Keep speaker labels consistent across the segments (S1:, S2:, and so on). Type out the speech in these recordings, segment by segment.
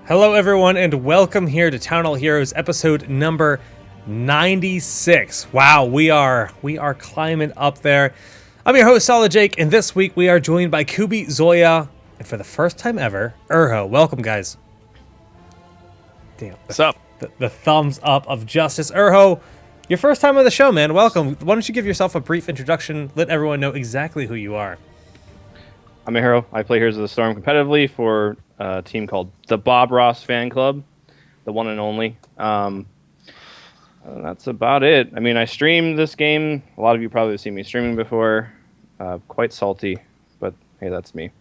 S1: Hello, everyone, and welcome here to TownHall Heroes, episode number 96. Wow, we are climbing up there. I'm your host, Solid Jake, and this week we are joined by Kubi, Zoya, and for the first time ever, Urho. Welcome, guys. Damn.
S2: What's up?
S1: The thumbs up of justice. Urho, your first time on the show, man. Welcome. Why don't you give yourself a brief introduction? Let everyone know exactly who you are.
S2: I'm a hero. I play Heroes of the Storm competitively for a team called the Bob Ross Fan Club, the one and only. And that's about it. I mean, I streamed this game. A lot of you probably have seen me streaming before. Quite salty, but hey, that's me.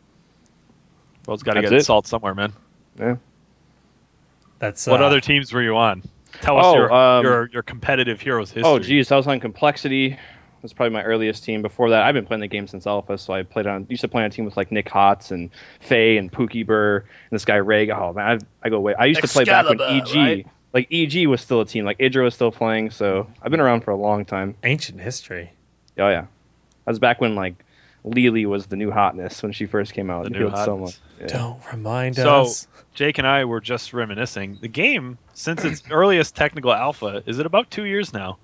S3: Well, it's got to get salt somewhere, man.
S2: Yeah.
S1: That's
S3: what other teams were you on? Tell us your competitive Heroes history.
S2: Oh, geez, I was on Complexity. That's probably my earliest team. Before that, I've been playing the game since Alpha, so I used to play on a team with like Nick Hotz and Faye and Pookie Burr and this guy Reg. Oh man, I go way. I used to play back when EG, right? Like EG was still a team. Like Idra was still playing, so I've been around for a long time.
S1: Ancient history.
S2: Oh yeah, that was back when like Lily was the new hotness when she first came out.
S3: The new hotness.
S2: So much. Yeah.
S1: Don't remind us.
S3: So Jake and I were just reminiscing. The game, since its earliest technical alpha, is it about 2 years now?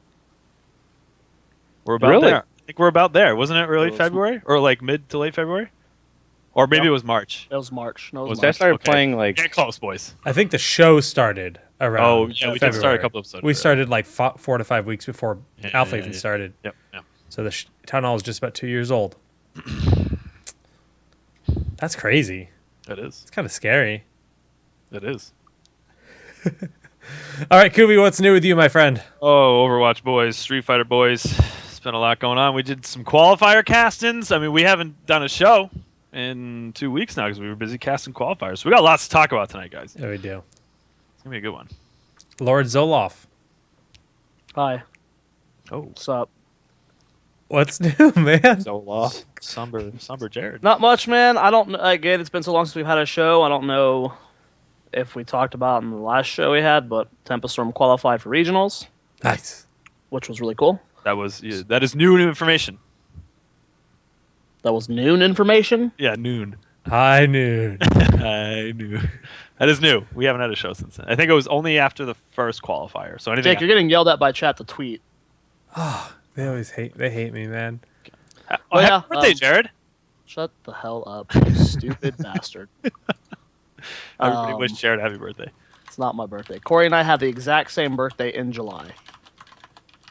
S3: We're about there. I think we're about there. Wasn't it early February or like mid to late February? Or maybe it was March.
S4: It was March. No, it was
S2: March. I started playing like
S3: get close, boys.
S1: I think the show started around.
S3: Oh yeah, we
S1: February.
S3: did start a couple episodes.
S1: We started like 4 to 5 weeks before Alpha even started.
S3: Yep.
S1: So the Town Hall is just about 2 years old. That's crazy.
S3: It is.
S1: It's kind of scary.
S3: It is.
S1: All right, Kubi, what's new with you, my friend?
S3: Oh, Overwatch boys, Street Fighter boys. It's been a lot going on. We did some qualifier castings. I mean, we haven't done a show in 2 weeks now because we were busy casting qualifiers. So we got lots to talk about tonight, guys.
S1: Yeah, we do.
S3: It's going to be a good one.
S1: Lord Zoloff.
S4: Hi.
S3: Oh.
S4: What's up?
S1: What's new, man?
S2: Zoloff.
S3: Somber Jared.
S4: Not much, man. I don't. Again, it's been so long since we've had a show. I don't know if we talked about in the last show we had, but Tempest Storm qualified for regionals.
S1: Nice.
S4: Which was really cool.
S3: That is new information.
S4: That was noon information?
S3: Yeah, noon.
S1: High noon.
S3: High noon. That is new. We haven't had a show since then. I think it was only after the first qualifier. So anything.
S4: Jake, you're getting yelled at by chat to tweet.
S1: Oh, they hate me, man.
S3: Happy birthday, Jared.
S4: Shut the hell up, you stupid bastard.
S3: Everybody wish Jared a happy birthday.
S4: It's not my birthday. Corey and I have the exact same birthday in July.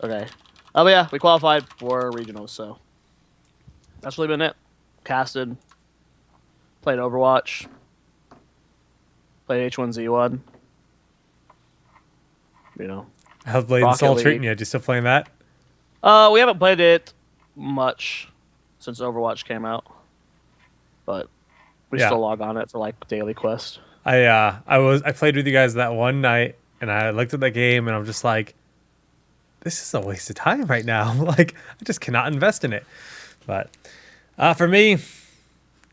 S4: Okay. Oh, but yeah, we qualified for regionals, so that's really been it. Casted, played Overwatch, played H1Z1. You know.
S1: How's Blade and Soul treating you? You still playing that?
S4: We haven't played it much since Overwatch came out, but we still log on it for like daily quest.
S1: I played with you guys that one night, and I looked at the game, and I'm just like, this is a waste of time right now. Like, I just cannot invest in it. But for me,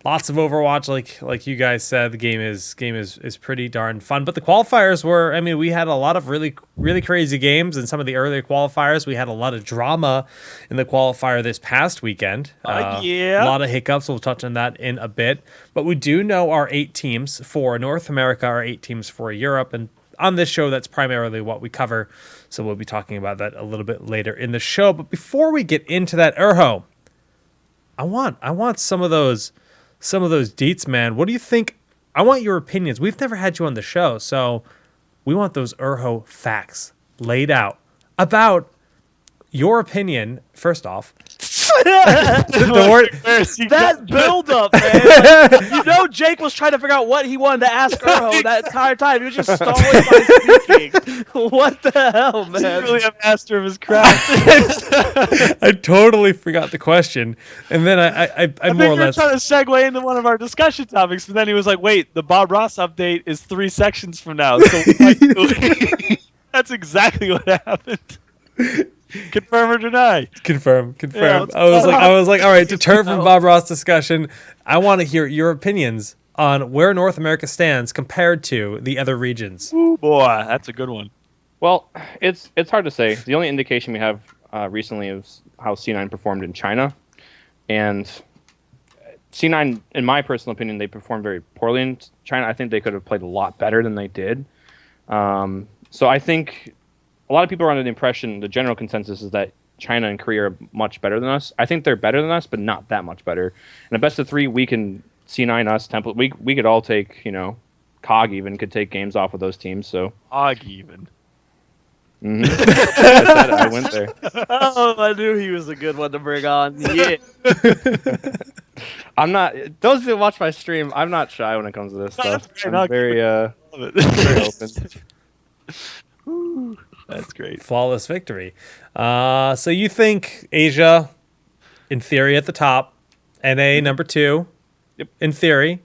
S1: lots of Overwatch, like you guys said, the game is pretty darn fun. But the qualifiers were, I mean, we had a lot of really, really crazy games in some of the earlier qualifiers. We had a lot of drama in the qualifier this past weekend.
S3: Yeah.
S1: A lot of hiccups. We'll touch on that in a bit. But we do know our 8 teams for North America, our 8 teams for Europe. And on this show, that's primarily what we cover. So we'll be talking about that a little bit later in the show. But before we get into that, Urho, I want some of those deets, man. What do you think? I want your opinions. We've never had you on the show, so we want those Urho facts laid out about your opinion, first off.
S4: That build up, man. Like, you know, Jake was trying to figure out what he wanted to ask Urho that entire time. He was just stalling by speaking. What the hell, man?
S3: He's really a master of his craft.
S1: I totally forgot the question, and then I more or less
S3: trying to segue into one of our discussion topics, but then he was like, "Wait, the Bob Ross update is 3 sections from now." So that's exactly what happened. Confirm or deny?
S1: Confirm.
S3: Yeah,
S1: I was like, all right, to turn from Bob Ross discussion, I want to hear your opinions on where North America stands compared to the other regions.
S3: Ooh, boy, that's a good one.
S2: Well, it's hard to say. The only indication we have recently is how C9 performed in China, and C9, in my personal opinion, they performed very poorly in China. I think they could have played a lot better than they did. So I think a lot of people are under the impression, the general consensus is that China and Korea are much better than us. I think they're better than us, but not that much better. In a best of 3, we can C9 us, Temple. We could all take, COG even could take games off of those teams. So
S3: Og even.
S2: I said it, I went there.
S4: Oh, I knew he was a good one to bring on. Yeah.
S2: I'm not. Those who watch my stream, I'm not shy when it comes to this stuff. I'm very open.
S3: That's great.
S1: Flawless victory. So you think Asia, in theory, at the top, NA number 2,
S2: Yep.
S1: in theory.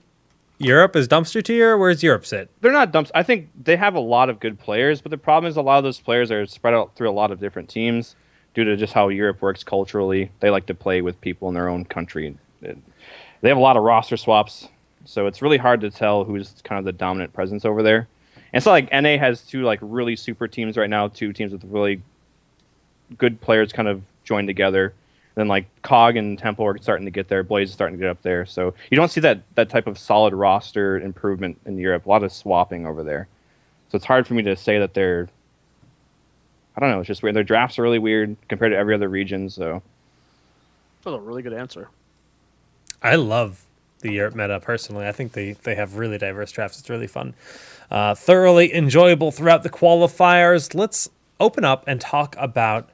S1: Europe is dumpster tier. Where's Europe sit?
S2: They're not dumps. I think they have a lot of good players, but the problem is a lot of those players are spread out through a lot of different teams due to just how Europe works culturally. They like to play with people in their own country. They have a lot of roster swaps, so it's really hard to tell who's kind of the dominant presence over there. And it's not like NA has 2 like really super teams right now, 2 teams with really good players kind of joined together. Then like COG and Temple are starting to get there. Blaze is starting to get up there. So you don't see that type of solid roster improvement in Europe. A lot of swapping over there. So it's hard for me to say that they're... I don't know. It's just weird. Their drafts are really weird compared to every other region. So
S4: That was a really good answer.
S1: I love the Europe meta personally. I think they have really diverse drafts. It's really fun. Thoroughly enjoyable throughout the qualifiers. Let's open up and talk about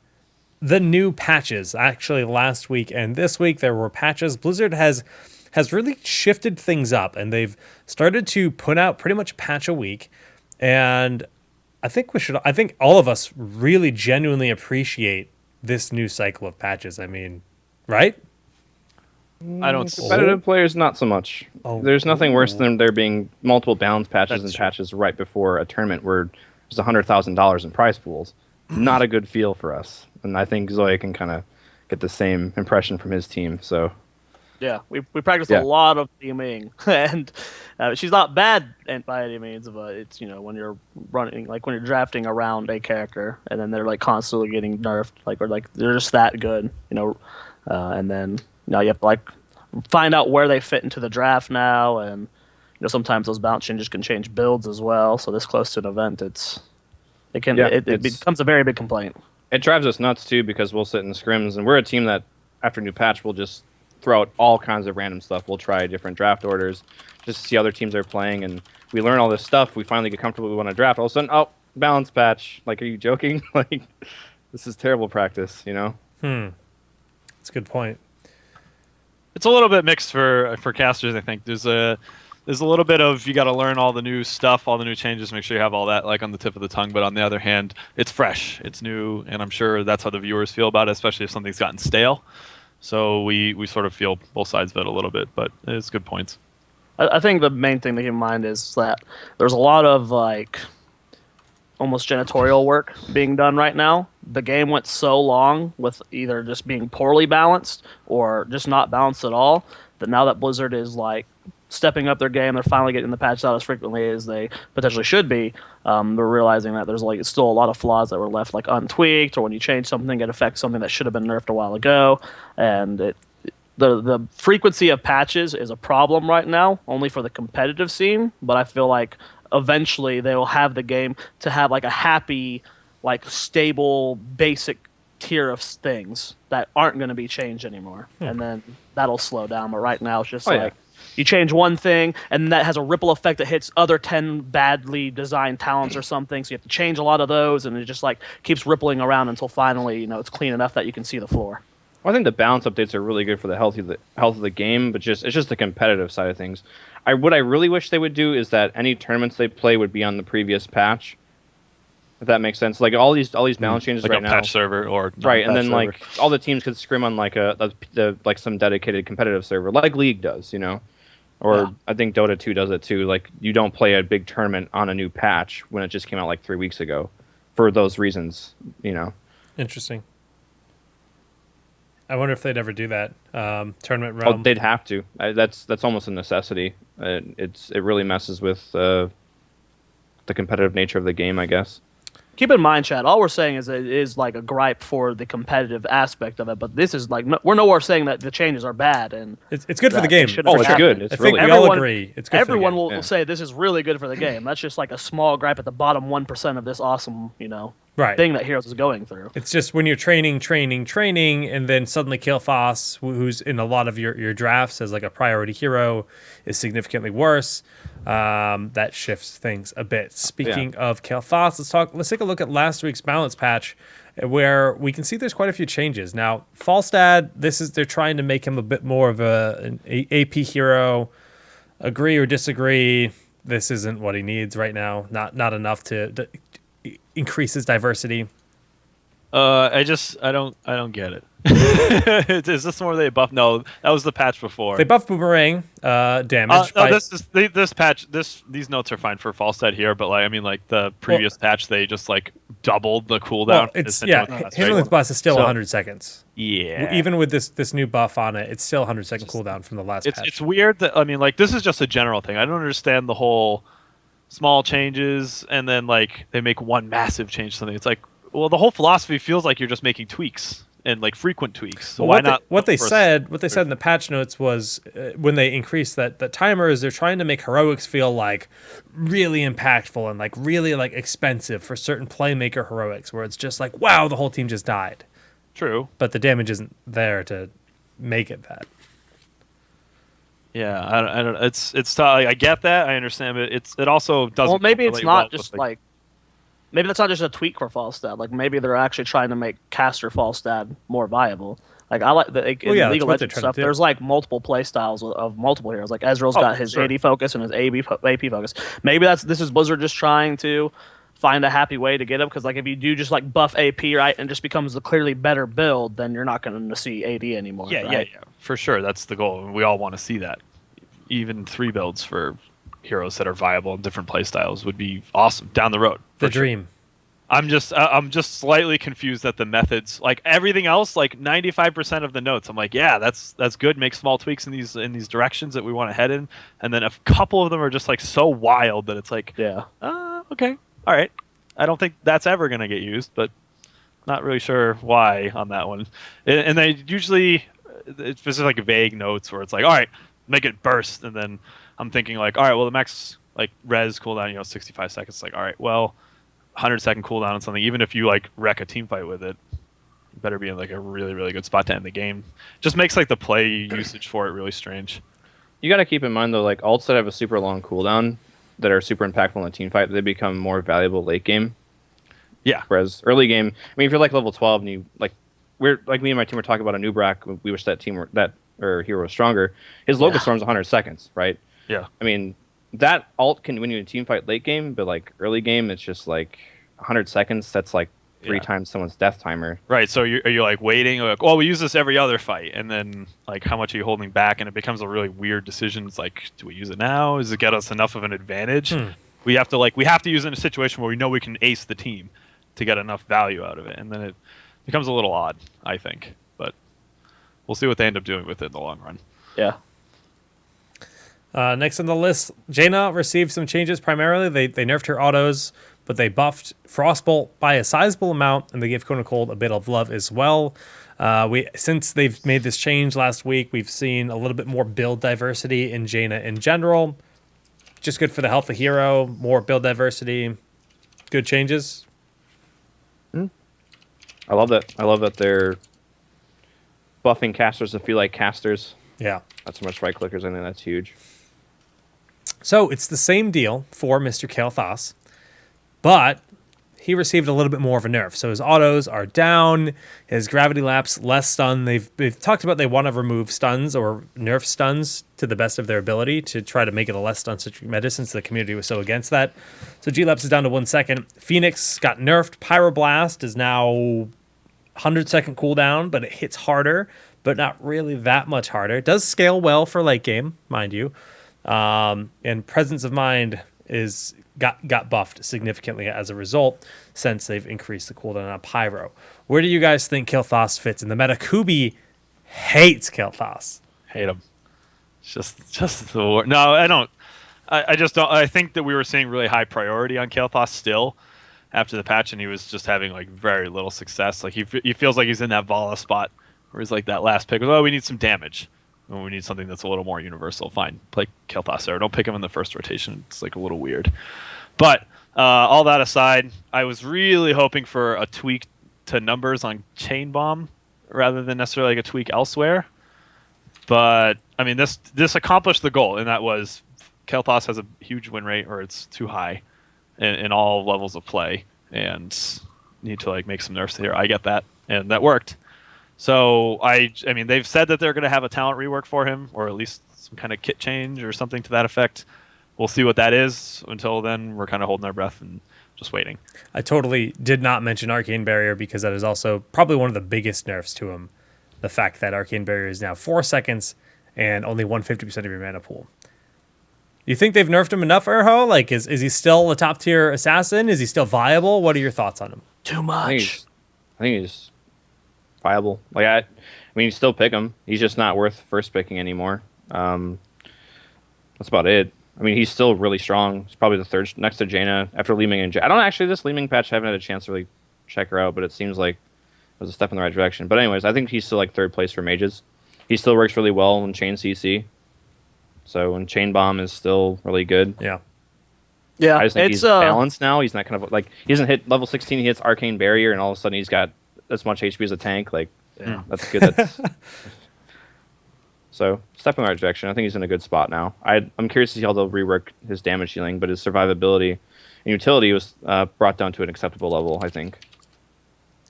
S1: the new patches. Actually, last week and this week there were patches. Blizzard has really shifted things up, and they've started to put out pretty much a patch a week. And I think all of us really genuinely appreciate this new cycle of patches. I mean, right?
S3: I don't.
S2: competitive players, not so much.
S1: Oh.
S2: There's nothing worse than there being multiple balance patches
S3: That's
S2: and
S3: true.
S2: patches right before a tournament where there's $100,000 in prize pools. Not a good feel for us. And I think Zoya can kind of get the same impression from his team. So
S4: Yeah, we practiced
S2: Yeah.
S4: a lot of teaming, and she's not bad by any means, but it's when you're running, like when you're drafting around a character, and then they're like constantly getting nerfed, or they're just that good, and then now you have to like find out where they fit into the draft now, and sometimes those balance changes can change builds as well. So this close to an event, it becomes a very big complaint.
S2: it drives us nuts too because we'll sit in scrims and we're a team that after new patch will just throw out all kinds of random stuff. We'll try different draft orders just to see other teams are playing, and we learn all this stuff. We finally get comfortable. We want to draft. All of a sudden, oh, balance patch. Like, are you joking? Like, this is terrible practice.
S1: That's a good point.
S3: It's a little bit mixed for casters. I think there's a little bit of you got to learn all the new stuff, all the new changes, make sure you have all that like on the tip of the tongue. But on the other hand, it's fresh, it's new, and I'm sure that's how the viewers feel about it, especially if something's gotten stale. So we sort of feel both sides of it a little bit, but it's good points.
S4: I think the main thing to keep in mind is that there's a lot of like almost janitorial work being done right now. The game went so long with either just being poorly balanced or just not balanced at all that now that Blizzard is like stepping up their game, they're finally getting the patches out as frequently as they potentially should be. They're realizing that there's like still a lot of flaws that were left like untweaked, or when you change something, it affects something that should have been nerfed a while ago. And the frequency of patches is a problem right now, only for the competitive scene. But I feel like eventually they will have the game to have like a happy, like stable, basic tier of things that aren't going to be changed anymore, and then that'll slow down. But right now it's just you change one thing, and that has a ripple effect that hits other 10 badly designed talents or something. So you have to change a lot of those, and it just like keeps rippling around until finally, it's clean enough that you can see the floor.
S2: Well, I think the balance updates are really good for the health of the game, but it's just the competitive side of things. What I really wish they would do is that any tournaments they play would be on the previous patch. If that makes sense, like all these balance changes
S3: Like
S2: right
S3: a
S2: now,
S3: patch server or
S2: right, and
S3: non-patch
S2: then
S3: server.
S2: like all the teams could scrim on like like some dedicated competitive server, like League does, or
S4: Yeah.
S2: I think Dota 2 does it too. Like you don't play a big tournament on a new patch when it just came out like 3 weeks ago, for those reasons,
S1: Interesting. I wonder if they'd ever do that. Tournament
S2: Oh,
S1: realm.
S2: they'd have to. That's almost a necessity. It really messes with the competitive nature of the game, I guess.
S4: keep in mind, Chad, all we're saying is it is like a gripe for the competitive aspect of it, but this is like we're nowhere saying that the changes are bad and
S1: It's good for the
S4: that they
S1: game.
S4: shouldn't
S2: Oh,
S4: have
S2: it's
S4: happened.
S2: good. It's
S1: I think
S2: really
S1: we
S2: good.
S1: all agree. It's good
S4: Everyone
S1: for the game.
S4: will say this is really good for the game. That's just like a small gripe at the bottom 1% of this awesome,
S1: Right.
S4: thing that Heroes is going through.
S1: It's just when you're training, and then suddenly Kael'thas, who's in a lot of your drafts as like a priority hero, is significantly worse. That shifts things a bit. Speaking of Kael'thas, let's take a look at last week's balance patch, where we can see there's quite a few changes. Now, Falstad, they're trying to make him a bit more of an AP hero. Agree or disagree? This isn't what he needs right now. Not enough to increase his diversity.
S3: I don't get it. Is this more they buff? No, that was the patch before.
S1: They buffed Boomerang damage.
S3: This patch. These notes are fine for Falstad here, but like the previous patch, they just like doubled the cooldown.
S1: Well, it's hitting with blast is still 100 seconds.
S3: Yeah.
S1: Even with this new buff on it, it's still 100-second cooldown from the last patch.
S3: It's weird that this is just a general thing. I don't understand the whole small changes and then like they make one massive change to something. It's like, well, the whole philosophy feels like you're just making tweaks and like frequent tweaks. So why not?
S1: What they said in the patch notes was when they increased that timer is they're trying to make heroics feel like really impactful and like really like expensive for certain playmaker heroics where it's just like, wow, the whole team just died.
S3: True.
S1: But the damage isn't there to make it that.
S3: Yeah, I don't. It's tough. I get that. I understand, but it also doesn't.
S4: Well, maybe it's not
S3: well
S4: just like maybe that's not just a tweak for Falstad. Like maybe they're actually trying to make caster Falstad more viable. Like I like in League of Legends stuff. There's like multiple play styles of multiple heroes. Like Ezreal's got his AD focus and his AP focus. Maybe this is Blizzard just trying to find a happy way to get him because like if you do just like buff AP right and just becomes the clearly better build, then you're not going to see AD anymore.
S3: Yeah, for sure. That's the goal, and we all want to see that. Even 3 builds for heroes that are viable in different playstyles would be awesome down the road.
S1: The dream.
S3: I'm just slightly confused at the methods. Like everything else, like 95% of the notes, I'm like, yeah, that's good. Make small tweaks in these directions that we want to head in, and then a couple of them are just like so wild that it's like, okay, all right. I don't think that's ever gonna get used, but not really sure why on that one. And they usually it's just like vague notes where it's like, all right, make it burst, and then I'm thinking like, all right, well the max like res cooldown, 65 seconds. It's like, all right, well, 100-second cooldown on something, even if you like wreck a team fight with it, you better be in like a really, really good spot to end the game. Just makes like the play usage for it really strange.
S2: You got to keep in mind though, like ults that have a super long cooldown that are super impactful in a team fight, they become more valuable late game.
S3: Yeah.
S2: Whereas early game, I mean, if you're like level 12 and you like, we're like me and my team were talking about a new Brack. We wish that hero was stronger. His Locust Storm's 100 seconds, right?
S3: Yeah.
S2: I mean, that alt can win you a team fight late game, but like early game, it's just like 100 seconds. That's like 3 times someone's death timer.
S3: Right. So are you like waiting? Like, well, we use this every other fight, and then like how much are you holding back? And it becomes a really weird decision. It's like, do we use it now? Does it get us enough of an advantage? We have to use it in a situation where we know we can ace the team to get enough value out of it, and then it becomes a little odd, I think. But we'll see what they end up doing with it in the long run.
S4: Yeah.
S1: Next on the list, Jaina received some changes. Primarily, they nerfed her autos, but they buffed Frostbolt by a sizable amount, and they gave Kona Cold a bit of love as well. Since they've made this change last week, we've seen a little bit more build diversity in Jaina in general. Just good for the health of hero, more build diversity, good changes.
S2: I love that. I love that they're buffing casters to feel like casters.
S1: Yeah.
S2: Not so much right clickers. I think that's huge.
S1: So it's the same deal for Mr. Kael'thas, but he received a little bit more of a nerf. So his autos are down, his gravity lapse less stun. They've talked about they want to remove stuns or nerf stuns to the best of their ability to try to make it a less stun-centric meta since the community was so against that. So G-Lapse is down to 1 second. Phoenix got nerfed. Pyroblast is now 100-second cooldown, but it hits harder, but not really that much harder. It does scale well for late game, mind you. And Presence of Mind is got buffed significantly as a result since they've increased the cooldown on Pyro. Where do you guys think Kael'thas fits in the meta? Kubi hates Kael'thas.
S3: Hate him. It's just the word. No, I don't. I just don't. I think that we were seeing really high priority on Kael'thas still. after the patch, and he was just having like very little success. Like he feels like he's in that Vala spot where he's like that last pick. Oh, we need some damage. Well, we need something that's a little more universal. Fine, play Kael'thas there. Don't pick him in the first rotation. It's like a little weird. But all that aside, I was really hoping for a tweak to numbers on Chain Bomb rather than necessarily like a tweak elsewhere. But I mean, this accomplished the goal, and that was Kael'thas has a huge win rate, or it's too high in all levels of play, and need to like make some nerfs here. I get that, and that worked. So I mean, they've said that they're going to have a talent rework for him, or at least some kind of kit change or something to that effect. We'll see what that is. Until then, we're kind of holding our breath and just waiting.
S1: I totally did not mention Arcane Barrier because that is also probably one of the biggest nerfs to him. The fact that Arcane Barrier is now 4 seconds and only 150% of your mana pool. You think they've nerfed him enough, Erho? Like, is he still a top tier assassin? Is he still viable? What are your thoughts on him?
S4: Too much.
S2: I think he's viable. Like I mean, you still pick him. He's just not worth first picking anymore. That's about it. I mean, he's still really strong. He's probably the third next to Jaina after Leeming and I don't actually this Leeming patch. I haven't had a chance to really check her out, but it seems like it was a step in the right direction. But anyways, I think he's still like third place for mages. He still works really well in Chain CC. So and Chain Bomb is still really good.
S1: Yeah.
S4: Yeah,
S2: I just think he's balanced now. He's not kind of like he doesn't hit level 16. He hits Arcane Barrier, and all of a sudden he's got as much HP as a tank. Like that's good. That's so step in the right direction. I think he's in a good spot now. I'm curious to see how they'll rework his damage dealing, but his survivability and utility was brought down to an acceptable level. I think.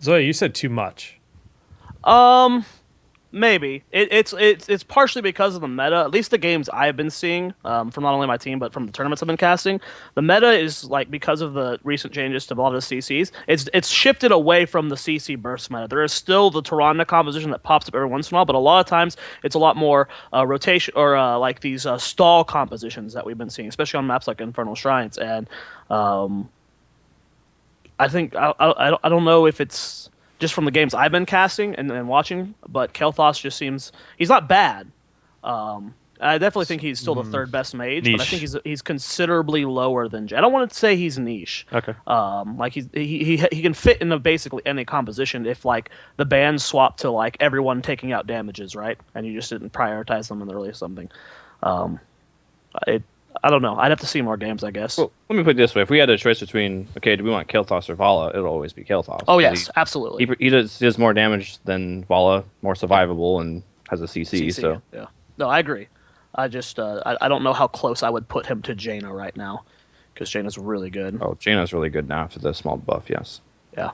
S1: Zoe, you said too much.
S4: Maybe it's partially because of the meta. At least the games I've been seeing from not only my team but from the tournaments I've been casting, the meta is like because of the recent changes to a lot of the CCs. It's shifted away from the CC burst meta. There is still the Tyrande composition that pops up every once in a while, but a lot of times it's a lot more rotation or like these stall compositions that we've been seeing, especially on maps like Infernal Shrines. And I think I don't know if it's just from the games I've been casting and watching, but Kael'thas just seems he's not bad. I definitely think he's still the third best mage, but I think he's considerably lower than. I don't want to say he's niche.
S3: Okay.
S4: Like he can fit into basically any composition if like the bands swap to like everyone taking out damages, right? And you just didn't prioritize them in the early or something. I don't know. I'd have to see more games, I guess.
S2: Well, let me put it this way: if we had a choice between, okay, do we want Kael'thas or Vala? It'll always be Kael'thas.
S4: Oh yes, absolutely.
S2: He does more damage than Vala, more survivable, and has a CC. So
S4: yeah, no, I agree. I just I don't know how close I would put him to Jaina right now, because Jaina's really good.
S2: Oh, Jaina's really good now after the small buff. Yes.
S4: Yeah.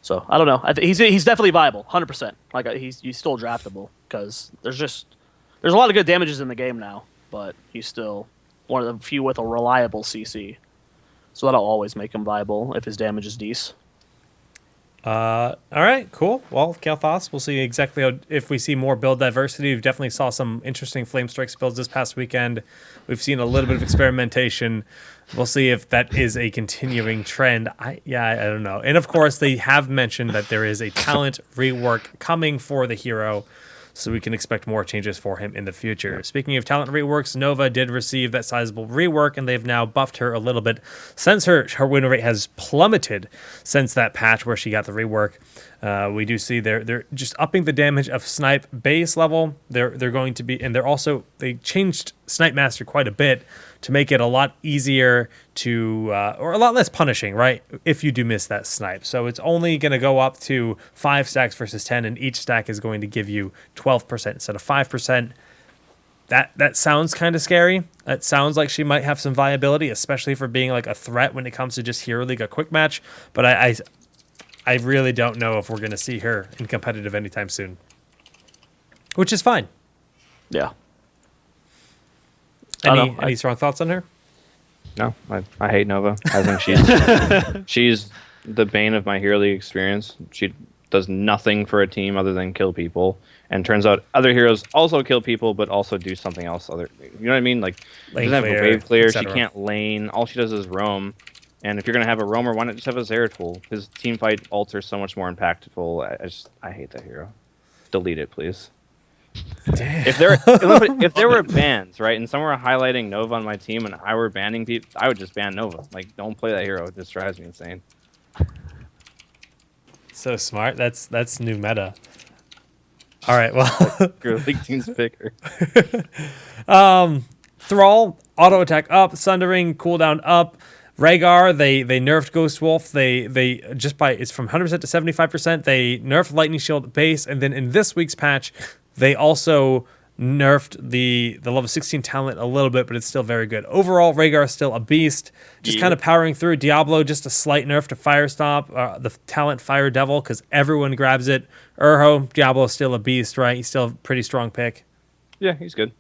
S4: So I don't know. He's definitely viable, 100%. Like he's still draftable because there's a lot of good damages in the game now, but he's still one of the few with a reliable CC. So that'll always make him viable if his damage is decent.
S1: All right, cool. Well, Kael'thas, we'll see exactly if we see more build diversity. We definitely saw some interesting Flame Strikes builds this past weekend. We've seen a little bit of experimentation. We'll see if that is a continuing trend. I don't know. And of course, they have mentioned that there is a talent rework coming for the hero, so we can expect more changes for him in the future. Speaking of talent reworks, Nova did receive that sizable rework, and they've now buffed her a little bit since her win rate has plummeted since that patch where she got the rework. We do see they're just upping the damage of Snipe base level. They're going to be, and they changed Snipe Master quite a bit to make it a lot easier to, or a lot less punishing, right? If you do miss that snipe. So it's only going to go up to 5 stacks versus 10, and each stack is going to give you 12% instead of 5%. That sounds kind of scary. It sounds like she might have some viability, especially for being like a threat when it comes to just Hero League, a quick match. But I really don't know if we're going to see her in competitive anytime soon, which is fine.
S4: Yeah.
S1: Any strong thoughts on her?
S2: No, I hate Nova. I think she's the bane of my Hero League experience. She does nothing for a team other than kill people, and turns out other heroes also kill people, but also do something else. You know what I mean? Like she doesn't have a wave clear. She can't lane. All she does is roam. And if you're gonna have a roamer, why not just have a Zeratul? His team fight ults are so much more impactful. I hate that hero. Delete it, please. If there were bans, right, and someone were highlighting Nova on my team, and I were banning people, I would just ban Nova. Like, don't play that hero. It just drives me insane.
S1: So smart. That's new meta. All right. Well,
S2: Your league team's picker.
S1: Thrall auto attack up, Sundering cooldown up. Rhaegar, they nerfed Ghost Wolf. They just by it's from 100% to 75%. They nerfed Lightning Shield base, and then in this week's patch, they also nerfed the level 16 talent a little bit, but it's still very good. Overall, Rhaegar is still a beast. Just kind of powering through. Diablo, just a slight nerf to Fire Stomp. The talent Fire Devil, because everyone grabs it. Urho, Diablo is still a beast, right? He's still a pretty strong pick.
S2: Yeah, he's good.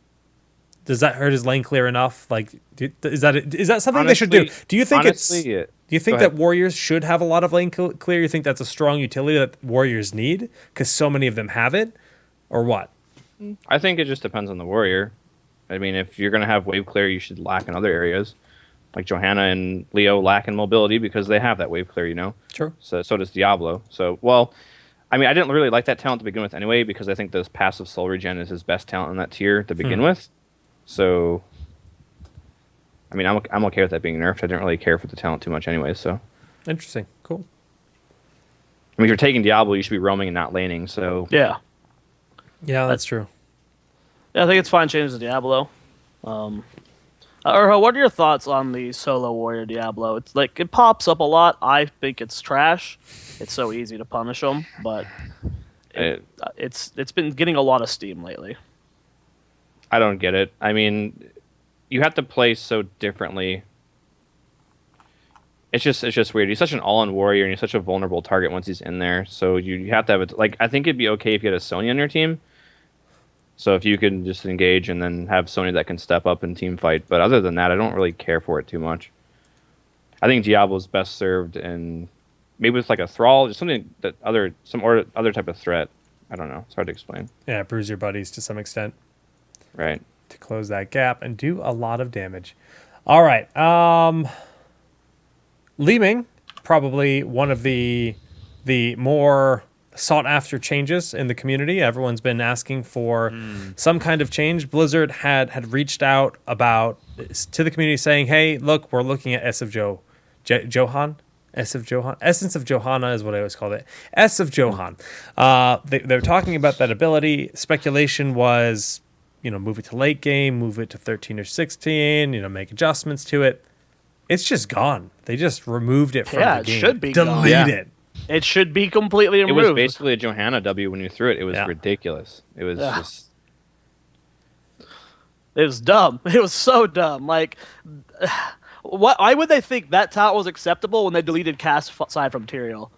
S1: Does that hurt his lane clear enough? Like, is that something
S2: Honestly,
S1: they should do? Do you think
S2: do
S1: you think that Warriors should have a lot of lane clear? You think that's a strong utility that Warriors need because so many of them have it, or what?
S2: I think it just depends on the warrior. I mean, if you're going to have wave clear, you should lack in other areas. Like Johanna and Leo lack in mobility because they have that wave clear, you know?
S1: True.
S2: So does Diablo. So, well, I mean, I didn't really like that talent to begin with anyway because I think this passive soul regen is his best talent in that tier to begin with. So, I mean, I'm okay with that being nerfed. I didn't really care for the talent too much anyway, so.
S1: Interesting. Cool.
S2: I mean, if you're taking Diablo, you should be roaming and not laning, so.
S4: Yeah.
S1: Yeah, that's true.
S4: Yeah, I think it's fine changes to Diablo. Urho, what are your thoughts on the solo warrior Diablo? It's like it pops up a lot. I think it's trash. It's so easy to punish them, but it's been getting a lot of steam lately.
S2: I don't get it. I mean, you have to play so differently. It's just weird. He's such an all-in warrior, and he's such a vulnerable target once he's in there. So you have to have it. Like, I think it'd be okay if you had a Sonya on your team. So if you can just engage and then have Sonya that can step up and team fight. But other than that, I don't really care for it too much. I think Diablo's best served in maybe with like a Thrall, just something that other type of threat. I don't know. It's hard to explain.
S1: Yeah, bruise your buddies to some extent.
S2: Right.
S1: To close that gap and do a lot of damage. All right. Li Ming, probably one of the more sought after changes in the community. Everyone's been asking for some kind of change. Blizzard had reached out to the community saying, "Hey, look, we're looking at Johanna Essence of Johanna is what I always called it. S of Johan. They're talking about that ability. Speculation was, move it to late game, move it to 13 or 16, make adjustments to it. It's just gone. They just removed it from the game.
S4: It should be
S1: Delete
S4: gone.
S1: it.
S4: It should be completely removed.
S2: It was basically a Johanna W when you threw it. It was ridiculous. It was just...
S4: It was dumb. It was so dumb. Like, why would they think that talent was acceptable when they deleted Cast Side from Tyrael?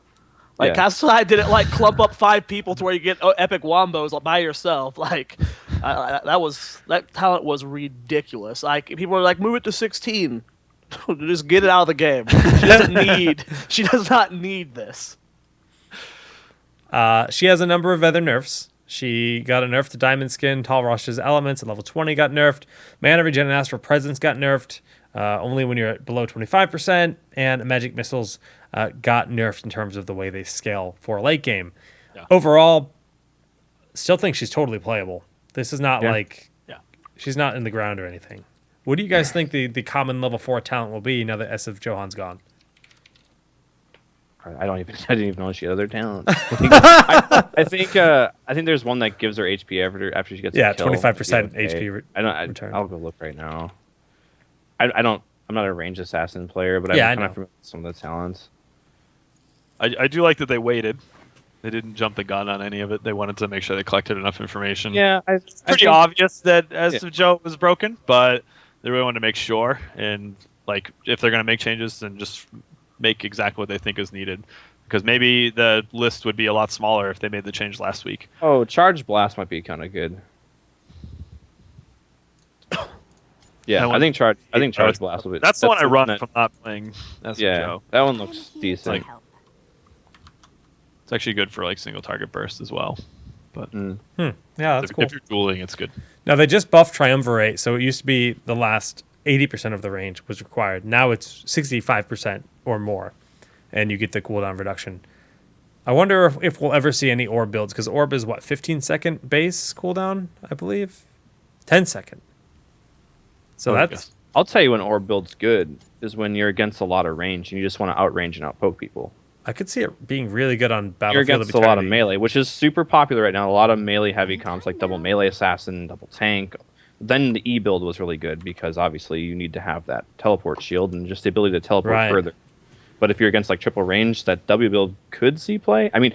S4: Like, Cast Side didn't, clump up 5 people to where you get epic wombos by yourself. Like, that talent was ridiculous. Like, people were like, move it to 16. Just get it out of the game. She does not need this.
S1: She has a number of other nerfs. She got a nerf to Diamond Skin. Tall Rush's Elements at level 20 got nerfed. Mana Regen and Astral Presence got nerfed. Only when you're at below 25%. And Magic Missiles got nerfed in terms of the way they scale for late game. Yeah. Overall, still think she's totally playable. This is not she's not in the ground or anything. What do you guys think the common level 4 talent will be now that S of Johan's gone?
S2: I didn't even know she had other talents. I think there's one that gives her HP after she gets a kill.
S1: 25% HP return.
S2: I'll go look right now. I'm not a ranged assassin player, but I'm kind of familiar with some of the talents.
S3: I do like that they waited. They didn't jump the gun on any of it. They wanted to make sure they collected enough information.
S2: Yeah,
S3: it's pretty obvious that S of Joe was broken, but they really wanted to make sure. And if they're going to make changes, then just make exactly what they think is needed. Because maybe the list would be a lot smaller if they made the change last week.
S2: Oh, Charge Blast might be kind of good. Yeah, I think Charge Blast will be.
S3: That's the one I run if I'm not playing S of Joe.
S2: That one looks decent.
S3: It's actually good for single target burst as well. But
S1: yeah, that's cool.
S3: If you're dueling, it's good.
S1: Now they just buffed Triumvirate, so it used to be the last 80% of the range was required. Now it's 65% or more, and you get the cooldown reduction. I wonder if we'll ever see any orb builds, because orb is what, 15-second base cooldown, I believe? 10-second. So
S3: Oh,
S1: that's...
S2: I'll tell you when orb build's good is when you're against a lot of range and you just want to outrange and outpoke people.
S1: I could see it being really good on
S2: You're
S1: Battlefield
S2: against
S1: of
S2: a lot of
S1: Eternity.
S2: melee, which is super popular right now. A lot of melee heavy comps like double melee assassin, double tank. Then the E build was really good because obviously you need to have that teleport shield and just the ability to teleport
S1: Right.
S2: further. But if you're against like triple range, that W build could see play. I mean,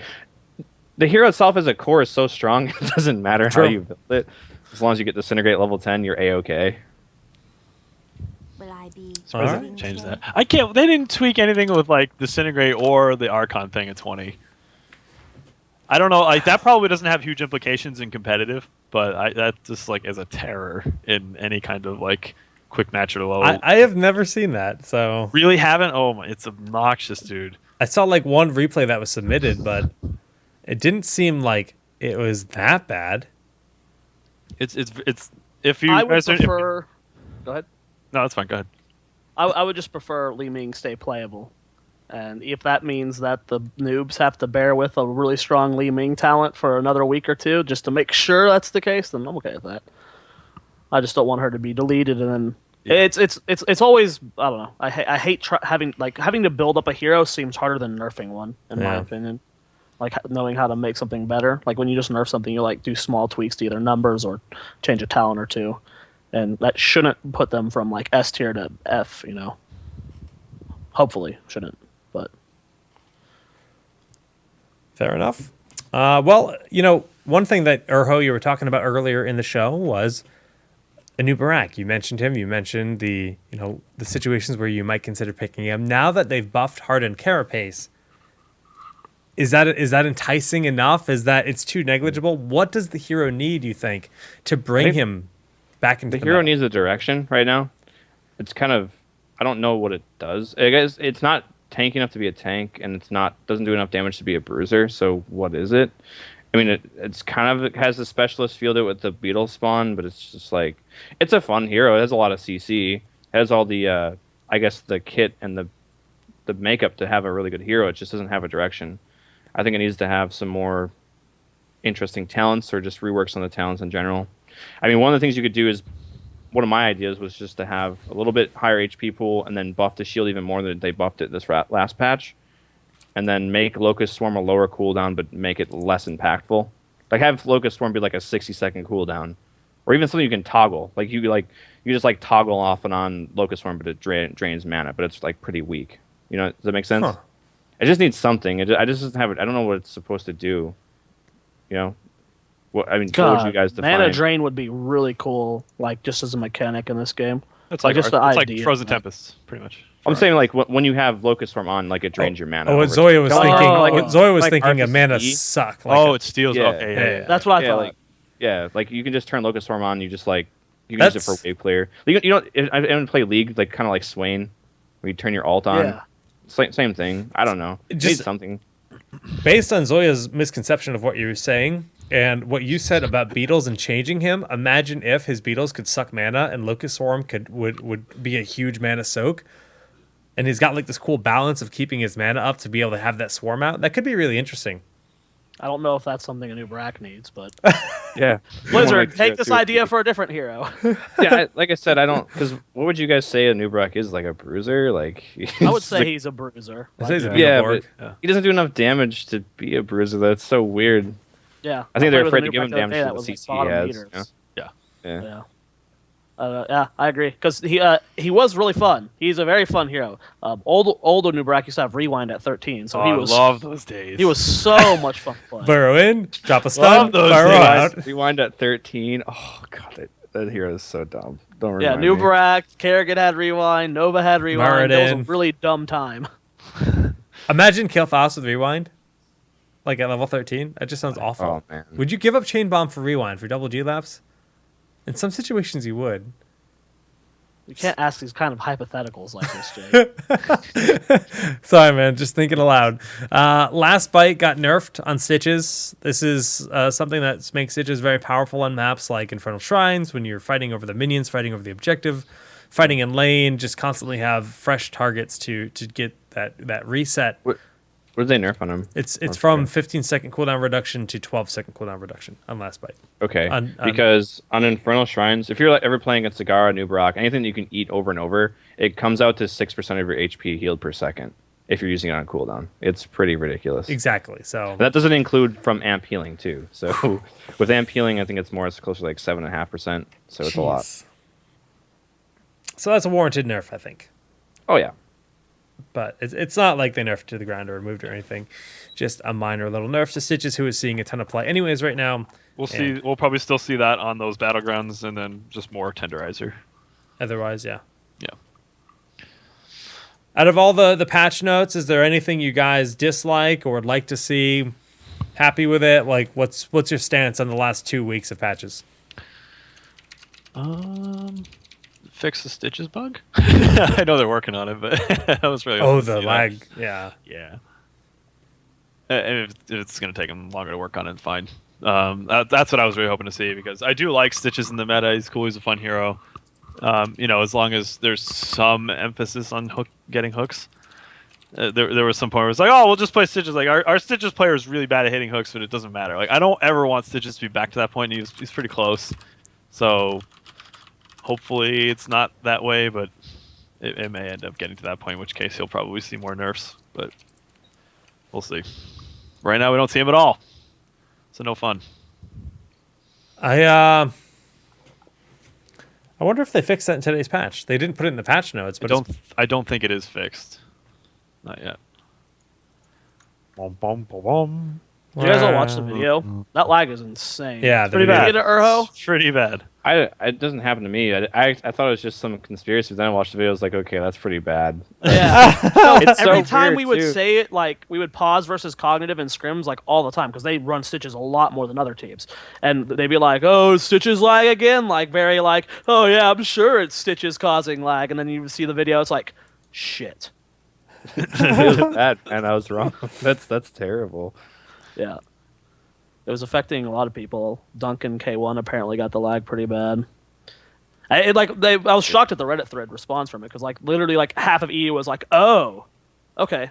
S2: the hero itself as a core is so strong, it doesn't matter
S1: True.
S2: how you build it. As long as you get Disintegrate level 10, you're A-okay.
S5: Will I be
S1: All right.
S5: visiting
S3: Change
S5: today?
S3: that. I can't. They didn't tweak anything with like Disintegrate or the Archon thing at 20. I don't know. Like that probably doesn't have huge implications in competitive, but that just like is a terror in any kind of like quick match or low.
S1: I have never seen that, so...
S3: Really haven't. Oh my, it's obnoxious, dude.
S1: I saw like one replay that was submitted, but it didn't seem like it was that bad.
S3: It's if you
S4: I would
S3: guys are,
S4: prefer. Go ahead.
S3: no, that's fine. Go ahead.
S4: I would just prefer Li Ming stay playable. And if that means that the noobs have to bear with a really strong Li Ming talent for another week or two just to make sure that's the case, then I'm okay with that. I just don't want her to be deleted and then
S3: Yeah.
S4: it's always, I don't know. I hate having to build up a hero seems harder than nerfing one in my
S1: Yeah.
S4: opinion. Like knowing how to make something better. Like when you just nerf something, you like do small tweaks to either numbers or change a talent or two, and that shouldn't put them from like S tier to F. Hopefully shouldn't, but
S1: Fair enough. Well, one thing that Urho you were talking about earlier in the show was Anu Barak. You mentioned him. You mentioned the situations where you might consider picking him. Now that they've buffed hardened Carapace, is that enticing enough? Is that it's too negligible? What does the hero need, you think, to bring him back into
S2: The hero
S1: meta?
S2: needs a direction right now. It's kind of, I don't know what it does. I guess it's not tanky enough to be a tank, and doesn't do enough damage to be a bruiser. So what is it? I mean, it's kind of, it has the specialist field it with the beetle spawn, but it's just like, it's a fun hero. It has a lot of CC. It has all the, I guess the kit and the makeup to have a really good hero. It just doesn't have a direction. I think it needs to have some more interesting talents or just reworks on the talents in general. I mean, one of the things you could do is, one of my ideas was just to have a little bit higher HP pool and then buff the shield even more than they buffed it this last patch. And then make Locust Swarm a lower cooldown, but make it less impactful. Like have Locust Swarm be like a 60-second cooldown, or even something you can toggle. Like you just like toggle off and on Locust Swarm, but it drains mana, but it's like pretty weak. Does that make sense?
S1: Huh.
S2: It just needs something. I just doesn't have it. I don't know what it's supposed to do. What would you guys define?
S4: mana drain would be really cool, like just as a mechanic in this game.
S3: It's
S4: Like,
S3: like
S4: just the
S3: it's like
S4: idea,
S3: Frozen
S4: like-
S3: Tempest, pretty much.
S2: I'm saying like when you have Locust Swarm on, like it drains your mana.
S1: Oh, what
S2: over
S1: Zoya was
S2: time.
S1: thinking.
S4: like-
S1: What Zoya was
S2: like
S1: thinking, a
S2: Arcus
S1: mana
S2: E?
S1: suck.
S3: It steals.
S2: Yeah.
S3: Okay, yeah.
S4: That's what I thought.
S2: Like you can just turn Locust Swarm on. You just like you can use it for
S1: That's-
S2: wave clear. I don't play League like kind of like Swain, where you turn your ult on.
S4: Yeah.
S2: Same thing. I don't know. It
S1: Just-
S2: needs something.
S1: Based on Zoya's misconception of what you were saying and what you said about beetles and changing him, imagine if his beetles could suck mana and Locust Swarm would be a huge mana soak. And he's got like this cool balance of keeping his mana up to be able to have that swarm out. That could be really interesting.
S4: I don't know if that's something a new Brack needs, but
S2: Yeah.
S4: Blizzard, take this idea for a different hero.
S2: Yeah, like I said, I don't. Because what would you guys say a Nubrak is, like a bruiser? Like
S4: I would say he's a bruiser.
S1: I say he's a
S2: yeah,
S1: Beetleborg.
S2: but he doesn't do enough damage to be a bruiser. That's so weird.
S4: Yeah,
S2: I think they're
S4: played with a
S2: afraid to
S4: new
S2: give him
S4: Brack the other
S2: damage
S4: day
S2: to
S4: that
S2: the
S4: was, like,
S2: CC he
S4: bottom
S2: has.
S4: meters.
S3: Yeah.
S2: Yeah.
S4: Yeah, I agree. Because he was really fun. He's a very fun hero. Older Nubrak used to have rewind at 13, so he
S3: I
S4: was
S3: love those days.
S4: he was so much fun to play.
S1: Burrow in, drop a stun,
S3: Love those
S1: burrow
S3: days.
S1: out.
S2: Rewind at 13. Oh god, that hero is so dumb. Don't
S4: Yeah,
S2: remind me.
S4: Nubrak, Kerrigan had rewind, Nova had rewind. That was a
S1: Muradin.
S4: really dumb time.
S1: Imagine Kill Faust with rewind, like at level 13. That just sounds awful.
S2: Oh man.
S1: Would you give up Chain Bomb for rewind for double G laps? In some situations, you would.
S4: You can't ask these kind of hypotheticals like this, Jay.
S1: Sorry, man. Just thinking aloud. Last Bite got nerfed on Stitches. This is something that makes Stitches very powerful on maps like Infernal Shrines, when you're fighting over the minions, fighting over the objective, fighting in lane, just constantly have fresh targets to get that reset.
S2: Would What did they nerf on him?
S1: It's from 15-second cooldown reduction to 12-second cooldown reduction on last bite.
S2: Okay, because on Infernal Shrines, if you're ever playing against Zagara, Nubarak, anything that you can eat over and over, it comes out to 6% of your HP healed per second if you're using it on cooldown. It's pretty ridiculous.
S1: Exactly. So
S2: that doesn't include from amp healing too. So with amp healing, I think it's closer to like 7.5%. So it's a lot.
S1: So that's a warranted nerf, I think.
S2: Oh yeah.
S1: But it's not like they nerfed to the ground or removed or anything. Just a minor little nerf to Stitches, who is seeing a ton of play. Anyways, right now...
S3: We'll see. We'll probably still see that on those battlegrounds, and then just more Tenderizer.
S1: Otherwise, yeah.
S3: Yeah.
S1: Out of all the patch notes, is there anything you guys dislike or would like to see? Happy with it? Like, what's your stance on the last 2 weeks of patches?
S3: Fix the Stitches bug? I know they're working on it, but I was really...
S1: the lag. Yeah.
S3: Yeah. And if it's going to take them longer to work on it, fine. That's what I was really hoping to see, because I do like Stitches in the meta. He's cool. He's a fun hero. As long as there's some emphasis on getting hooks. There was some point where it was like, oh, we'll just play Stitches. Like, our Stitches player is really bad at hitting hooks, but it doesn't matter. Like, I don't ever want Stitches to be back to that point. He's pretty close. So... hopefully it's not that way, but it may end up getting to that point, in which case he'll probably see more nerfs, but we'll see. Right now we don't see him at all, so no fun.
S1: I wonder if they fixed that in today's patch. They didn't put it in the patch notes, but
S3: I don't think it is fixed. Not yet. Bum, bum, bum, bum.
S4: Did you guys all watch the video? That lag is insane.
S1: Yeah,
S4: pretty bad. Did you get it, Urho?
S3: It's pretty bad.
S2: It doesn't happen to me. I thought it was just some conspiracy. But then I watched the video. I was like, okay, that's pretty bad.
S4: Yeah.
S2: It's
S4: every
S2: so
S4: time
S2: weird,
S4: we would
S2: too.
S4: say it, like we would pause versus cognitive and scrims like all the time because they run Stitches a lot more than other teams, and they'd be like, "Oh, Stitches lag again," like very like, "Oh yeah, I'm sure it's Stitches causing lag," and then you see the video, it's like, shit.
S2: It was bad, and I was wrong. That's terrible.
S4: Yeah. It was affecting a lot of people. Duncan K1 apparently got the lag pretty bad. I was shocked at the Reddit thread response from it because literally half of EU was like, "Oh, okay,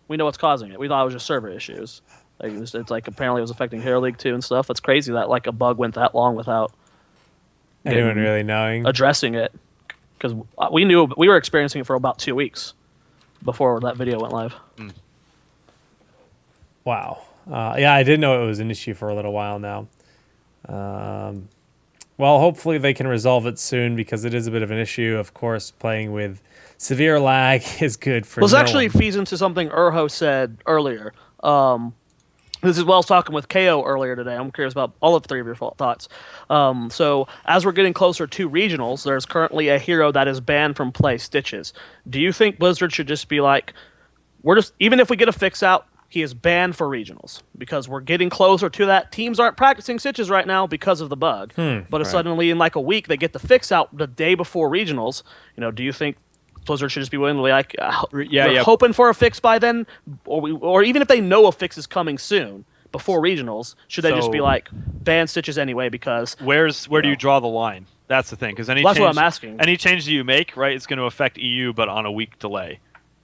S4: we know what's causing it. We thought it was just server issues." It's apparently it was affecting Hero League 2 and stuff. It's crazy that a bug went that long without
S1: anyone really knowing,
S4: addressing it, because we knew we were experiencing it for about 2 weeks before that video went live.
S1: Wow. Yeah, I did know it was an issue for a little while now. Well, hopefully they can resolve it soon, because it is a bit of an issue. Of course, playing with severe lag is good for
S4: This
S1: no
S4: actually
S1: one.
S4: feeds into something Urho said earlier. This is well, I was talking with KO earlier today. I'm curious about all of three of your thoughts. So as we're getting closer to regionals, there's currently a hero that is banned from play Stitches. Do you think Blizzard should just be like, even if we get a fix out, he is banned for regionals, because we're getting closer to that. Teams aren't practicing Stitches right now because of the bug. But suddenly in a week they get the fix out the day before regionals. Do you think Blizzard should just be willing to hoping for a fix by then, or even if they know a fix is coming soon before regionals, should they just be like, ban Stitches anyway? Because
S3: where do you draw the line? That's the thing, because
S4: that's what I'm asking.
S3: Any change that you make, right, it's going to affect EU, but on a week delay.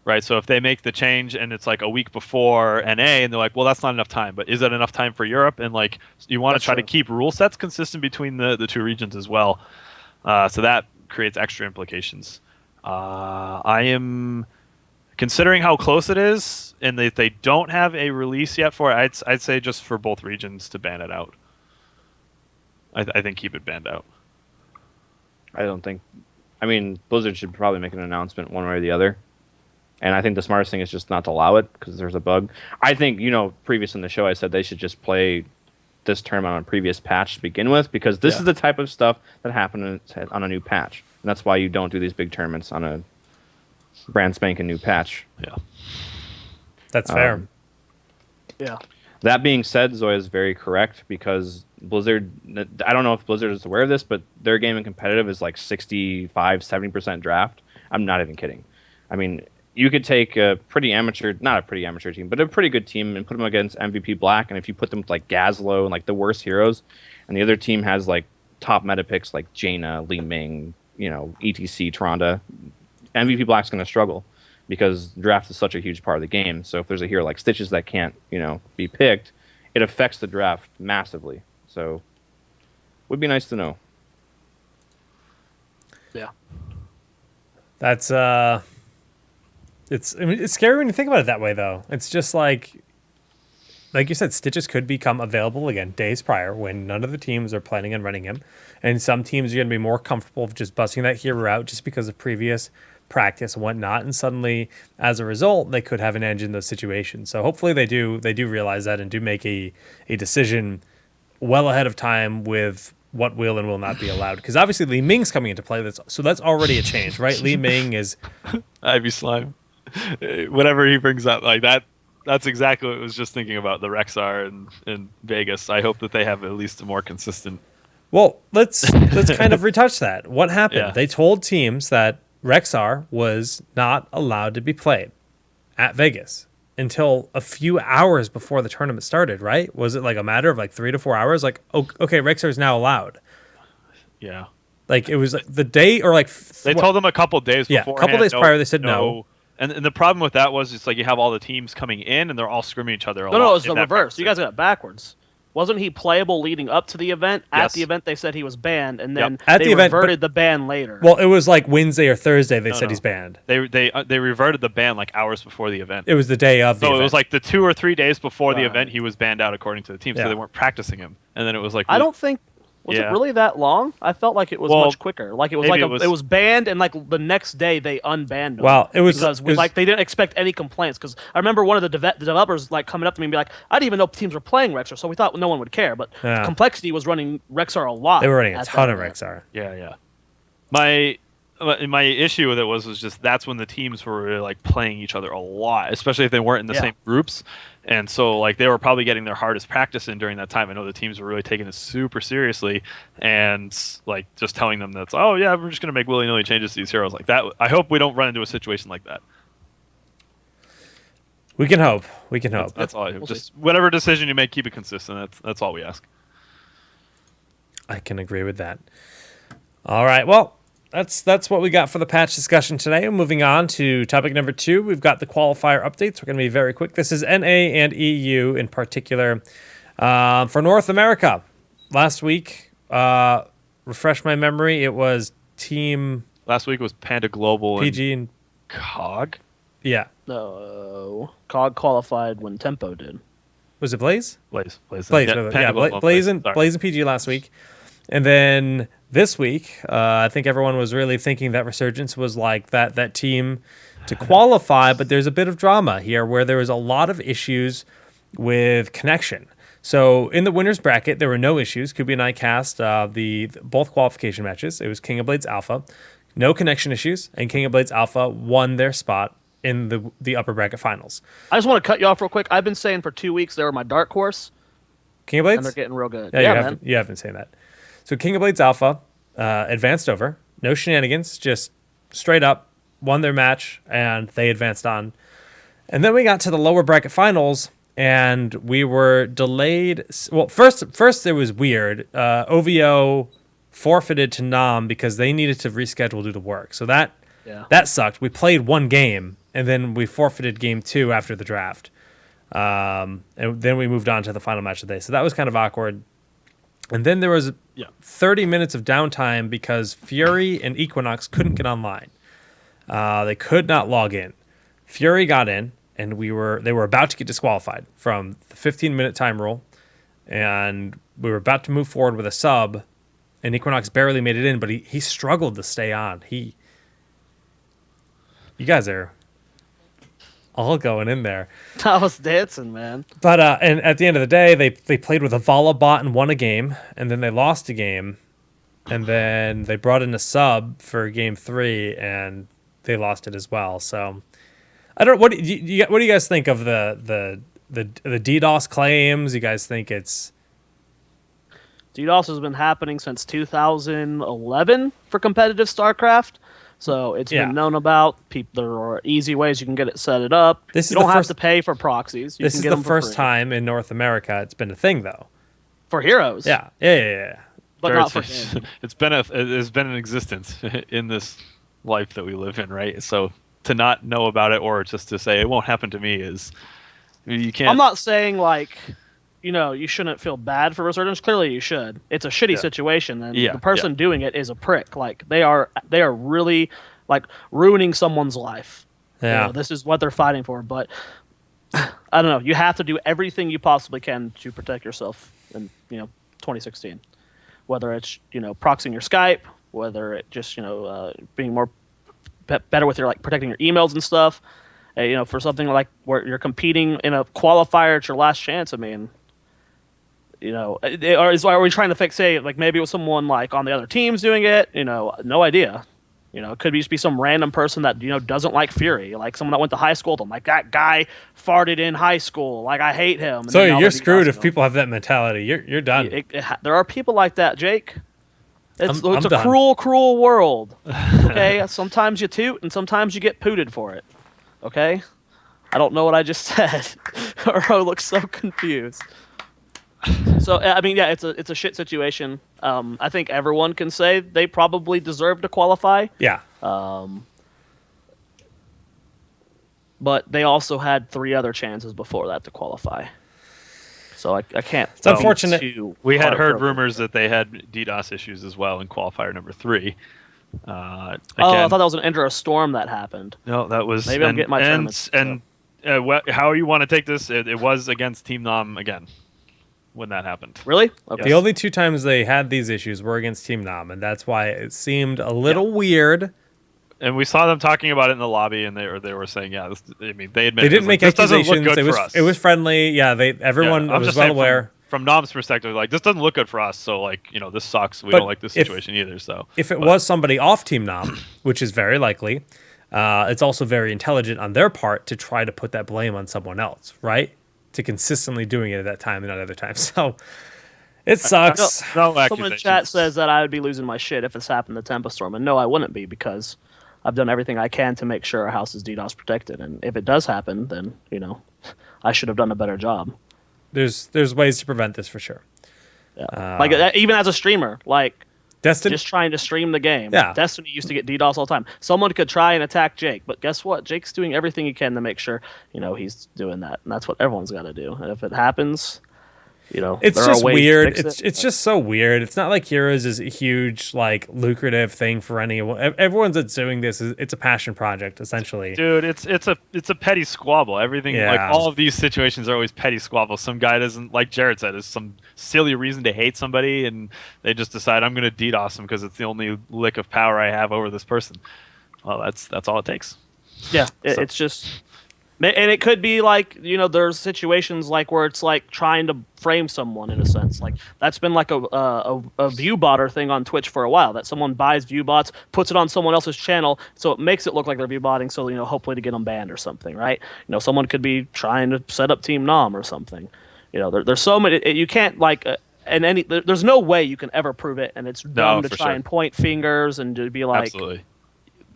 S3: Right, so if they make the change and it's a week before NA, and they're like, well, that's not enough time, but is that enough time for Europe? And you want to try to keep rule sets consistent between the two regions as well. So that creates extra implications. I am considering how close it is, and they don't have a release yet for it. I'd say just for both regions to ban it out. I think keep it banned out.
S2: Blizzard should probably make an announcement one way or the other. And I think the smartest thing is just not to allow it, because there's a bug. I think, previous in the show I said they should just play this tournament on a previous patch to begin with, because this is the type of stuff that happened on a new patch. And that's why you don't do these big tournaments on a brand spanking new patch.
S3: Yeah.
S1: That's fair.
S4: Yeah.
S2: That being said, Zoya is very correct, because Blizzard, I don't know if Blizzard is aware of this, but their game in competitive is 65-70% draft. I'm not even kidding. You could take not a pretty amateur team, but a pretty good team, and put them against MVP Black, and if you put them with Gazlo and the worst heroes, and the other team has top meta picks like Jaina, Li Ming, ETC, Tronda, MVP Black's going to struggle, because draft is such a huge part of the game. So if there's a hero like Stitches that can't, be picked, it affects the draft massively. So would be nice to know.
S4: Yeah.
S1: That's it's scary when you think about it that way, though. It's just like you said, Stitches could become available again days prior when none of the teams are planning on running him, and some teams are going to be more comfortable with just busting that hero out just because of previous practice and whatnot, and suddenly, as a result, they could have an edge in those situations. So hopefully they do realize that and do make a decision well ahead of time with what will and will not be allowed. Because obviously Li Ming's coming into play, so that's already a change, right? Li Ming is
S3: Ivy Slime. Whatever he brings up, like that. That's exactly what I was just thinking about the Rexar in Vegas. I hope that they have at least a more consistent.
S1: Well, let's kind of retouch that. What happened?
S3: Yeah.
S1: They told teams that Rexar was not allowed to be played at Vegas until a few hours before the tournament started, right? Was it like a matter of like 3 to 4 hours? Like, okay, Rexar is now allowed.
S3: Yeah.
S1: Like it was like the day or like
S3: they told them a couple days before.
S1: Yeah, a couple days prior they said no.
S3: And the problem with that was it's like you have all the teams coming in and they're all scrimming each other.
S4: No, it's the reverse. You guys got it backwards. Wasn't he playable leading up to the event? At
S3: Yes.
S4: the event, they said he was banned, and then
S1: At
S4: they
S1: the event,
S4: reverted the ban later.
S1: Well, it was like Wednesday or Thursday they said
S3: No.
S1: he's banned.
S3: They reverted the ban like hours before the event.
S1: It was the day of the
S3: So
S1: event.
S3: it was like the 2 or 3 days before the
S4: Right.
S3: event he was banned out according to the team.
S1: Yeah.
S3: So they weren't practicing him. And then it was like
S4: I don't think was it
S3: Yeah.
S4: really that long? I felt like it was
S3: Well,
S4: much quicker. Like it was
S3: maybe
S4: like
S3: it was-
S4: it was banned, and like the next day they unbanned him.
S1: Well, it was-
S4: because
S1: it was-
S4: like they didn't expect any complaints. Because I remember one of the developers like coming up to me and be like, "I didn't even know teams were playing Rexar, so we thought no one would care." But
S1: Yeah.
S4: Complexity was running Rexar a lot.
S1: They were running a
S4: at
S1: ton
S4: that
S1: of
S4: event.
S1: Rexar.
S3: Yeah. My issue with it was just that's when the teams were really, like playing each other a lot, especially if they weren't in the
S4: Yeah.
S3: same groups. And so like they were probably getting their hardest practice in during that time. I know the teams were really taking it super seriously and like just telling them that's we're just gonna make willy-nilly changes to these heroes like that. I hope we don't run into a situation like that.
S1: We can hope. We can hope.
S3: That's all.
S4: We'll
S3: Just whatever decision you make, keep it consistent. That's all we ask.
S1: I can agree with that. All right. Well, that's what we got for the patch discussion today. Moving on to topic number 2, we've got the qualifier updates. We're going to be very quick. This is NA and EU in particular. For North America, last week, refresh my memory, it was Team
S3: Last week was Panda Global
S1: PG
S3: and
S1: and
S3: COG.
S1: yeah.
S4: No, COG qualified when Tempo did.
S1: Was it Blaze?
S3: Blaze.
S1: Yeah, Blaze and PG last week. And then this week, I think everyone was really thinking that Resurgence was like that team to qualify, but there's a bit of drama here where there was a lot of issues with connection. So in the winners bracket, there were no issues. Kubi and I cast both qualification matches. It was King of Blades Alpha, no connection issues, and King of Blades Alpha won their spot in the upper bracket finals.
S4: I just want to cut you off real quick. I've been saying for 2 weeks they were my dark horse,
S1: King of Blades?
S4: and they're getting real good.
S1: Yeah,
S4: man.
S1: you have been saying that. So King of Blades Alpha advanced over. No shenanigans, just straight up won their match, and they advanced on. And then we got to the lower bracket finals, and we were delayed. Well, first it was weird. OVO forfeited to Nam because they needed to reschedule due to work. So that sucked. We played one game, and then we forfeited game 2 after the draft. And then we moved on to the final match of the day. So that was kind of awkward. And then there was 30 minutes of downtime because Fury and Equinox couldn't get online. They could not log in. Fury got in, and they were about to get disqualified from the 15-minute time rule. And we were about to move forward with a sub, and Equinox barely made it in, but he struggled to stay on. You guys are all going in there.
S4: I was dancing, man.
S1: But and at the end of the day, they played with a Vala bot and won a game, and then they lost a game, and then they brought in a sub for game 3, and they lost it as well. So I don't. What do you guys think of the DDoS claims? You guys think it's
S4: DDoS has been happening since 2011 for competitive StarCraft. So it's been known about. There are easy ways you can get it set it up. You don't have to pay for proxies.
S1: This is the first time in North America it's been a thing, though.
S4: For heroes.
S1: Yeah.
S4: But not for
S3: it's been in existence in this life that we live in, right? So to not know about it or just to say it won't happen to me is you can't.
S4: I'm not saying like, you shouldn't feel bad for Resurgence. Clearly, you should. It's a shitty situation, and the person doing it is a prick. Like they are really like ruining someone's life.
S1: Yeah.
S4: This is what they're fighting for. But I don't know. You have to do everything you possibly can to protect yourself in 2016. Whether it's proxying your Skype, whether it just being more better with your like protecting your emails and stuff. For something like where you're competing in a qualifier, it's your last chance. I mean, are we trying to say like maybe it was someone like on the other teams doing it? No idea. It could just be some random person that doesn't like Fury, like someone that went to high school with him. Like that guy farted in high school. Like I hate him.
S1: So you're screwed if people have that mentality. You're done.
S4: There are people like that, Jake. It's a cruel, cruel world. Okay, sometimes you toot and sometimes you get pooted for it. Okay, I don't know what I just said. I look so confused. So I mean, yeah, it's a shit situation. I think everyone can say they probably deserve to qualify.
S1: Yeah.
S4: But they also had 3 other chances before that to qualify. So I can't.
S1: It's unfortunate.
S3: We had heard rumors that they had DDoS issues as well in qualifier number 3.
S4: I thought that was an Enter a Storm that happened.
S3: No, that was.
S4: Maybe I'm getting my tournaments.
S3: How you want to take this? It was against Team Nom again when that happened.
S4: Really? Okay.
S1: The only 2 times they had these issues were against Team Nom, and that's why it seemed a little weird.
S3: And we saw them talking about it in the lobby, and they were saying, they admitted
S1: they didn't make accusations.
S3: Doesn't look good for us.
S1: It was friendly. Yeah, everyone was well aware.
S3: From Nom's perspective, like this doesn't look good for us. So this sucks. We don't like this situation either. So
S1: if it was somebody off Team Nom, which is very likely, it's also very intelligent on their part to try to put that blame on someone else, right? To consistently doing it at that time and not other times. So it sucks.
S4: Someone in chat says that I would be losing my shit if this happened to Tempest Storm, and no, I wouldn't be because I've done everything I can to make sure our house is DDoS protected. And if it does happen, then I should have done a better job.
S1: There's ways to prevent this for sure.
S4: Yeah. Even as a streamer, like
S1: Destiny,
S4: just trying to stream the game.
S1: Yeah.
S4: Destiny used to get DDoS all the time. Someone could try and attack Jake, but guess what? Jake's doing everything he can to make sure he's doing that, and that's what everyone's got to do. And if it happens,
S1: it's just weird. It's just so weird. It's not like Heroes is a huge like lucrative thing for anyone. Everyone's that's doing this it's a passion project essentially.
S3: Dude, it's a petty squabble. Everything like all of these situations are always petty squabbles. Some guy doesn't, like Jared said, is some silly reason to hate somebody, and they just decide I'm going to DDoS them because it's the only lick of power I have over this person. Well, that's all it takes.
S4: Yeah, it's just. And it could be like, there's situations like where it's like trying to frame someone in a sense. Like that's been like a view botter thing on Twitch for a while, that someone buys view bots, puts it on someone else's channel, so it makes it look like they're view botting, so hopefully to get them banned or something, right? Someone could be trying to set up Team Nom or something. There's so many. You can't like. There's no way you can ever prove it, and it's dumb to try and point fingers and to be like.
S3: Absolutely.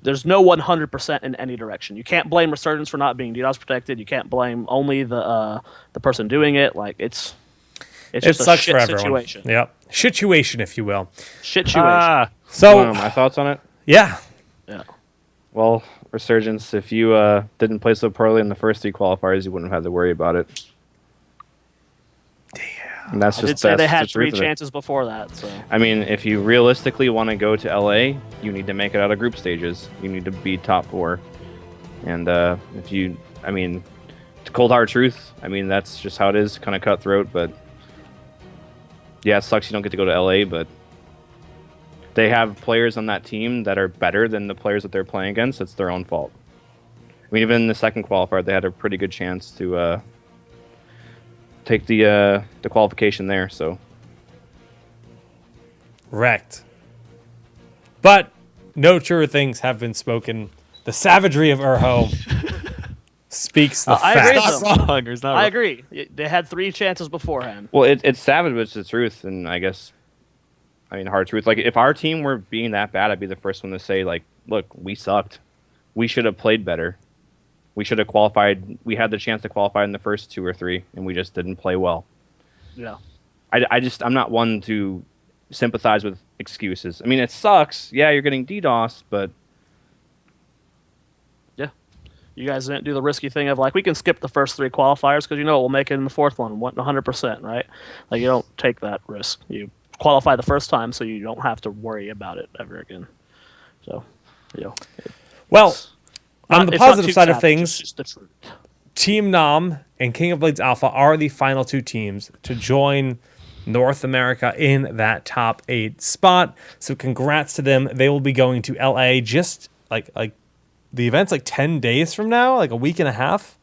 S4: There's no 100% in any direction. You can't blame Resurgence for not being DDoS protected. You can't blame only the person doing it. Like it's just
S1: sucks
S4: a shit
S1: for everyone.
S4: situation.
S1: Yep, situation, if you will.
S4: Situation.
S1: So
S2: my thoughts on it.
S1: Yeah.
S2: Well, Resurgence, if you didn't play so poorly in the first 3 qualifiers, you wouldn't have had to worry about it. And that's just,
S4: they had 3 chances before that. So
S2: I mean, if you realistically want to go to LA, you need to make it out of group stages. You need to be top 4. And to cold hard truth, I mean, that's just how it is, kind of cutthroat. But yeah, it sucks you don't get to go to LA, but they have players on that team that are better than the players that they're playing against. It's their own fault. I mean, even in the second qualifier, they had a pretty good chance to take the qualification there. So
S1: wrecked. But no truer things have been spoken. The savagery of Urho speaks the facts.
S4: I agree. They had 3 chances beforehand.
S2: Well, it's savage, but it's the truth, and I guess, hard truth. Like, if our team were being that bad, I'd be the first one to say, like, look, we sucked. We should have played better. We should have qualified. We had the chance to qualify in the first 2 or 3, and we just didn't play well.
S4: Yeah.
S2: I'm not one to sympathize with excuses. I mean, it sucks. Yeah, you're getting DDoS, but
S4: yeah, You guys didn't do the risky thing of like we can skip the first 3 qualifiers because we'll make it in the 4th one 100%, right? Like you don't take that risk. You qualify the first time so you don't have to worry about it ever again. So,
S1: Well,
S4: it's
S1: on the
S4: it's not
S1: positive
S4: too
S1: side of
S4: savage,
S1: things,
S4: it's just the truth.
S1: Team Nom and King of Blades Alpha are the final 2 teams to join North America in that top 8 spot. So congrats to them. They will be going to LA just like the event's like 10 days from now, like a week and a half.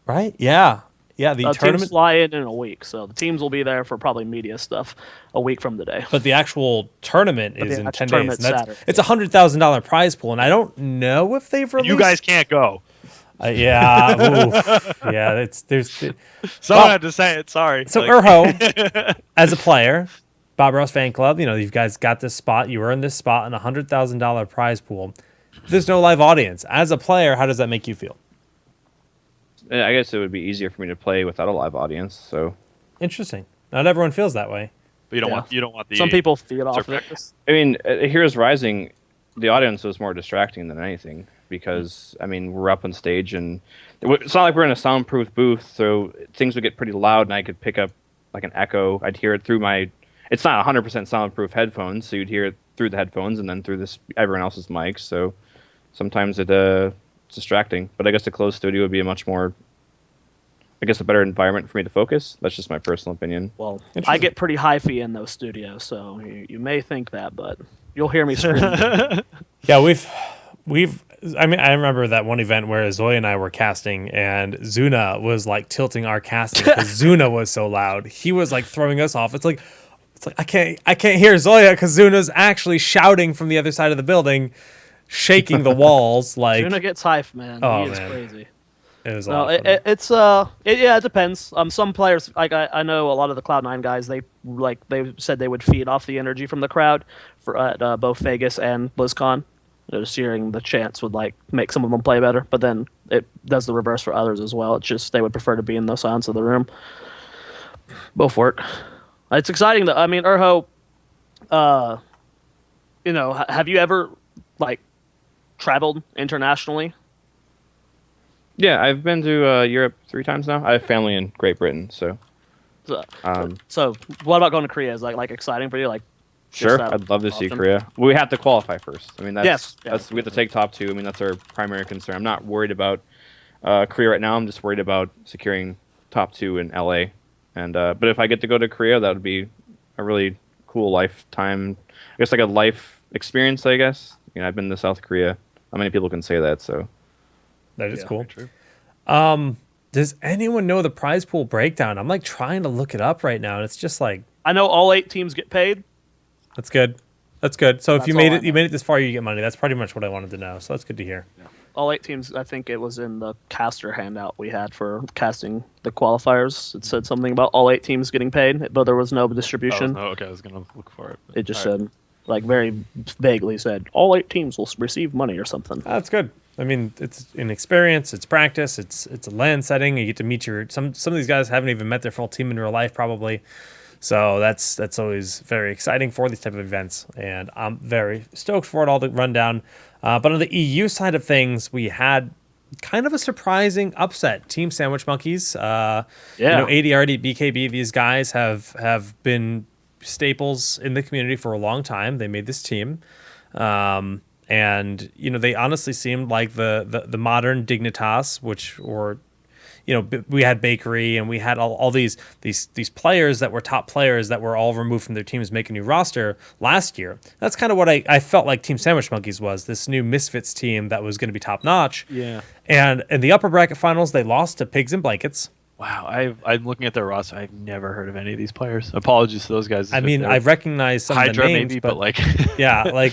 S1: Right? Yeah. Yeah, the
S4: Teams
S1: tournament,
S4: fly in a week, so the teams will be there for probably media stuff a week from today.
S1: but the actual tournament
S4: But
S1: is
S4: the
S1: in
S4: actual
S1: 10 days.
S4: tournament's
S1: And
S4: Saturday.
S1: it's a $100,000 prize pool, and I don't know if they've released.
S3: You guys can't go.
S1: Yeah, oof. Yeah.
S3: Someone had to say it. Sorry.
S1: So
S3: Like-
S1: Urho, as a player, Bob Ross fan club, you guys got this spot. You earned this spot in a $100,000 prize pool. There's no live audience. As a player, how does that make you feel?
S2: I guess it would be easier for me to play without a live audience. So
S1: Interesting. Not everyone feels that way.
S3: But you don't
S4: Yeah.
S3: want the
S4: Some people feed off of
S3: Perfect.
S4: it.
S2: I mean, Heroes Rising, the audience was more distracting than anything because I mean we're up on stage and it's not like we're in a soundproof booth, so things would get pretty loud and I could pick up like an echo. I'd hear it through my. It's not 100% soundproof headphones, so you'd hear it through the headphones and then through everyone else's mics. So sometimes it's distracting. But I guess a closed studio would be a much more. I guess a better environment for me to focus. That's just my personal opinion.
S4: Well, I
S1: Interesting.
S4: get pretty hyphy in those studios, so you may think that, but you'll hear me scream.
S1: Yeah, I remember that one event where Zoya and I were casting, and Zuna was like tilting our casting because Zuna was so loud. He was like throwing us off. It's like I can't hear Zoya because Zuna's actually shouting from the other side of the building, shaking the walls. Like
S4: Tuna gets hype, man.
S1: Oh,
S4: He is
S1: man.
S4: crazy.
S1: it was a
S4: No,
S1: lot of fun.
S4: it depends. Some players, like I know a lot of the Cloud9 guys, they said they would feed off the energy from the crowd for at both Vegas and BlizzCon. Just hearing the chants would like make some of them play better, but then it does the reverse for others as well. It's just they would prefer to be in the silence of the room. Both work. It's exciting though. I mean, Urho, have you ever like traveled internationally?
S2: Yeah, I've been to Europe 3 times now. I have family in Great Britain, so
S4: So what about going to Korea? Is like exciting for you? Like,
S2: sure,
S4: just
S2: I'd love to see
S4: awesome.
S2: Korea. We have to qualify first. I mean,
S4: Yes,
S2: we have to take top 2. I mean, that's our primary concern. I'm not worried about Korea right now. I'm just worried about securing top 2 in LA. And but if I get to go to Korea, that would be a really cool lifetime. I guess like a life experience. I guess I've been to South Korea. How many people can say that? So
S1: That is cool.
S3: True.
S1: Does anyone know the prize pool breakdown? I'm like trying to look it up right now, and it's just like
S4: I know all 8 teams get paid.
S1: that's good. That's good. So if
S4: That's
S1: you
S4: all
S1: made
S4: I
S1: it, you
S4: know.
S1: made it this far, you get money. That's pretty much what I wanted to know. So that's good to hear.
S4: All 8 teams. I think it was in the caster handout we had for casting the qualifiers. It said something about all 8 teams getting paid, but there was no distribution.
S3: Okay, I was gonna look for it.
S4: It just
S3: All right.
S4: said, like, very vaguely said, all 8 teams will receive money or something.
S1: That's good. I mean, it's an experience, it's practice, it's a land setting. You get to meet some of these guys haven't even met their full team in real life probably. So that's always very exciting for these type of events, and I'm very stoked for it all to run down. But on the EU side of things, we had kind of a surprising upset. Team Sandwich Monkeys, ADRD, BKB, these guys have been staples in the community for a long time. They made this team. And they honestly seemed like the modern Dignitas, we had Bakery and we had all these players that were top players that were all removed from their teams, make a new roster last year. That's kind of what I felt like Team Sandwich Monkeys was, this new Misfits team that was going to be top notch.
S3: Yeah.
S1: And in the upper bracket finals, they lost to Pigs and Blankets.
S3: Wow, I'm looking at their roster. I've never heard of any of these players. Apologies to those guys.
S1: I mean,
S3: They're-
S1: I've recognized some of the
S3: Hydra
S1: names,
S3: maybe, but like
S1: yeah, like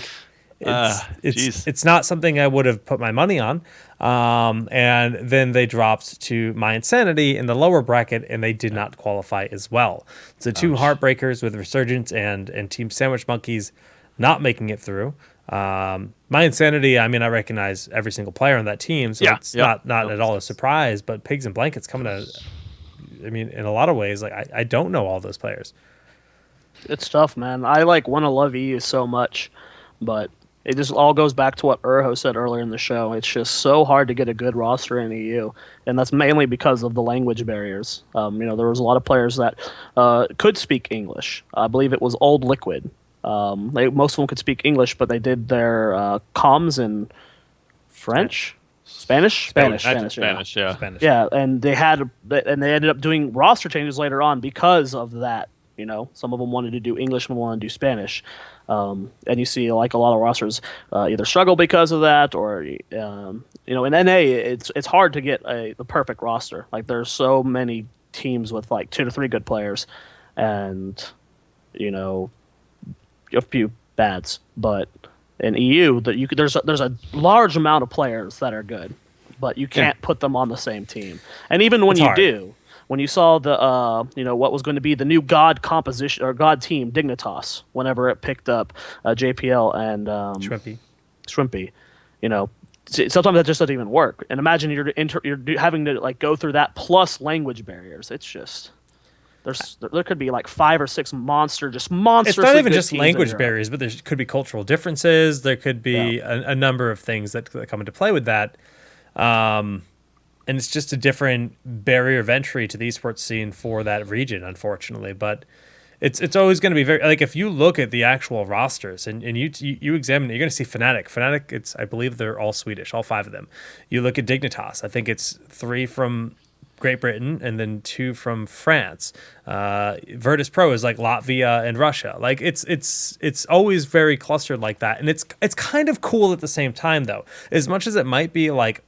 S3: jeez.
S1: it's not something I would have put my money on. And then they dropped to My Insanity in the lower bracket, and they did not qualify as well. So 2 heartbreakers with Resurgence and Team Sandwich Monkeys not making it through. My Insanity, I mean, I recognize every single player on that team, so
S3: Yeah,
S1: it's
S3: yeah.
S1: not at all a surprise. But Pigs and Blankets coming to, I mean, in a lot of ways, like I don't know all those players.
S4: It's tough, man. I want to love EU so much, but it just all goes back to what Urho said earlier in the show. It's just so hard to get a good roster in EU, and that's mainly because of the language barriers. There was a lot of players that could speak English. I believe it was Old Liquid. Most of them could speak English, but they did their comms in French, Spanish, Spanish,
S3: yeah.
S1: Spanish.
S4: yeah, and they ended up doing roster changes later on because of that. Some of them wanted to do English, some wanted to do Spanish, and you see like a lot of rosters either struggle because of that, or in NA it's hard to get the perfect roster. Like there's so many teams with like 2 to 3 good players, and a few bads, but in EU there's a large amount of players that are good, but you can't put them on the same team. And even when when you saw the what was going to be the new God composition or God team Dignitas, whenever it picked up JPL and Shrimpy, sometimes that just doesn't even work. And imagine you're having to like go through that plus language barriers. It's just there could be like 5 or 6 monsters. It's not
S1: even just language barriers, but there could be cultural differences. There could be a number of things that come into play with that. And it's just a different barrier of entry to the esports scene for that region, unfortunately. But it's always going to be very, like, if you look at the actual rosters and you examine it, you're going to see Fnatic, I believe they're all Swedish, all 5 of them. You look at Dignitas, I think it's 3 from Great Britain and then 2 from France. Virtus Pro is like Latvia and Russia. Like it's always very clustered like that, and it's kind of cool at the same time, though. As much as it might be like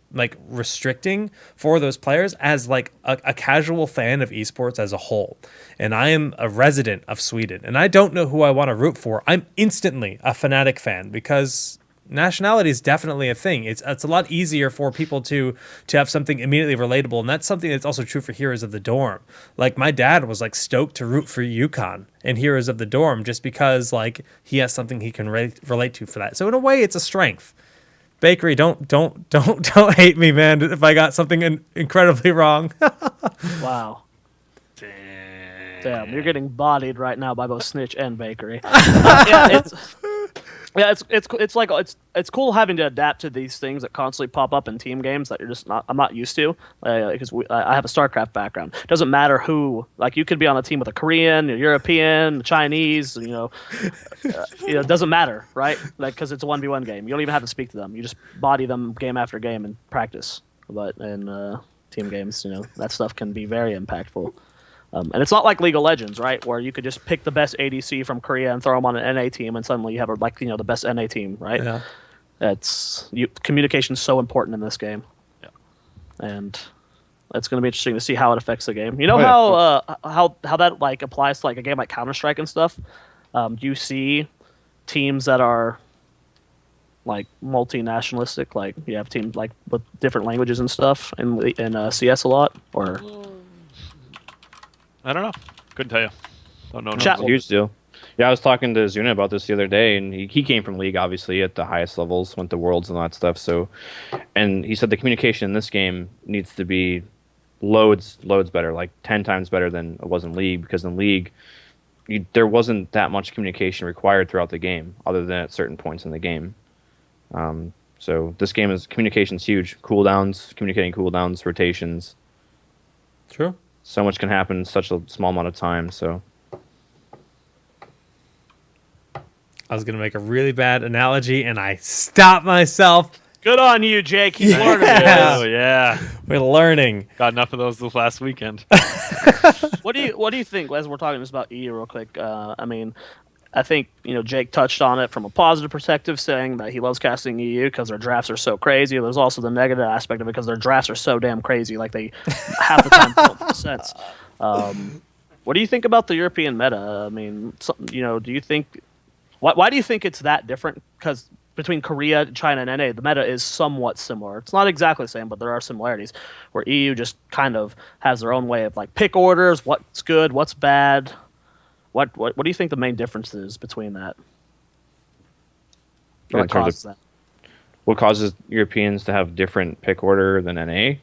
S1: restricting for those players, as like a casual fan of esports as a whole, and I am a resident of Sweden, and I don't know who I want to root for, I'm instantly a Fnatic fan because nationality is definitely a thing. It's a lot easier for people to have something immediately relatable, and that's something that's also true for Heroes of the Dorm. Like my dad was like stoked to root for Yukon and Heroes of the Dorm just because like he has something he can relate to for that. So in a way, it's a strength. Bakery, don't hate me, man, if I got something incredibly wrong.
S4: Wow. Damn, you're getting bodied right now by both Snitch and Bakery. It's cool having to adapt to these things that constantly pop up in team games that I'm not used to, because I have a StarCraft background. It doesn't matter who, like, you could be on a team with a Korean, a European, a Chinese, it doesn't matter, right? Like, because it's a 1v1 game. You don't even have to speak to them. You just body them game after game and practice. But in team games, that stuff can be very impactful. And it's not like League of Legends, right, where you could just pick the best ADC from Korea and throw them on an NA team, and suddenly you have the best NA team, right? Yeah. Communication is so important in this game, and it's going to be interesting to see how it affects the game. How that like applies to like a game like Counter-Strike and stuff. Do you see teams that are like multinationalistic, like you have teams like with different languages and stuff in CS a lot, or?
S3: I don't know. Couldn't tell you. Don't know.
S2: It's a huge deal. Yeah, I was talking to Zuna about this the other day, and he came from League, obviously, at the highest levels, went to Worlds and all that stuff. So, and he said the communication in this game needs to be loads better, like 10 times better than it was in League, because in League, there wasn't that much communication required throughout the game, other than at certain points in the game. So this game communication's huge. Communicating cooldowns, rotations.
S1: True.
S2: So much can happen in such a small amount of time, so.
S1: I was going to make a really bad analogy, and I stopped myself.
S4: Good on you, Jake. Keep learning.
S3: Oh, yeah.
S1: We're learning.
S3: Got enough of those this last weekend.
S4: What do you think, as we're talking just about EU real quick? I think Jake touched on it from a positive perspective, saying that he loves casting EU because their drafts are so crazy. There's also the negative aspect of it because their drafts are so damn crazy, like they half the time don't make sense. What do you think about the European meta? I mean, do you think why do you think it's that different? Because between Korea, China, and NA, the meta is somewhat similar. It's not exactly the same, but there are similarities. Where EU just kind of has their own way of like pick orders, what's good, what's bad. What do you think the main difference is between that? What causes that?
S2: What causes Europeans to have different pick order than NA?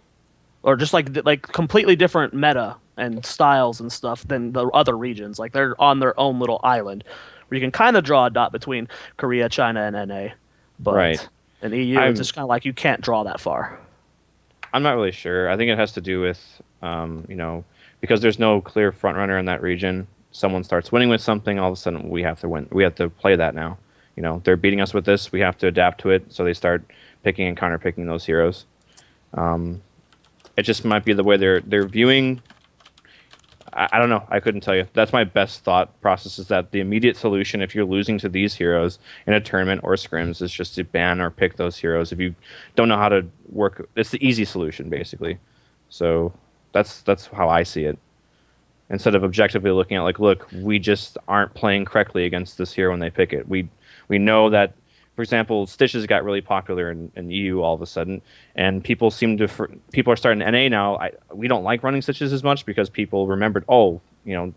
S4: Or just like completely different meta and styles and stuff than the other regions. Like they're on their own little island where you can kind of draw a dot between Korea, China, and NA. But
S2: Right.
S4: in EU,
S2: I'm-
S4: it's just kind of like you can't draw that far.
S2: I'm not really sure. I think it has to do with, because there's no clear front runner in that region. Someone starts winning with something, all of a sudden we have to win. We have to play that now. They're beating us with this. We have to adapt to it. So they start picking and counter picking those heroes. It just might be the way they're viewing. I don't know. I couldn't tell you. That's my best thought process. Is that the immediate solution if you're losing to these heroes in a tournament or scrims is just to ban or pick those heroes. If you don't know how to work, it's the easy solution basically. So that's how I see it. Instead of objectively looking at like, look, we just aren't playing correctly against this hero when they pick it. We know that, for example, Stitches got really popular in EU all of a sudden, and people are starting NA now. We don't like running Stitches as much because people remembered,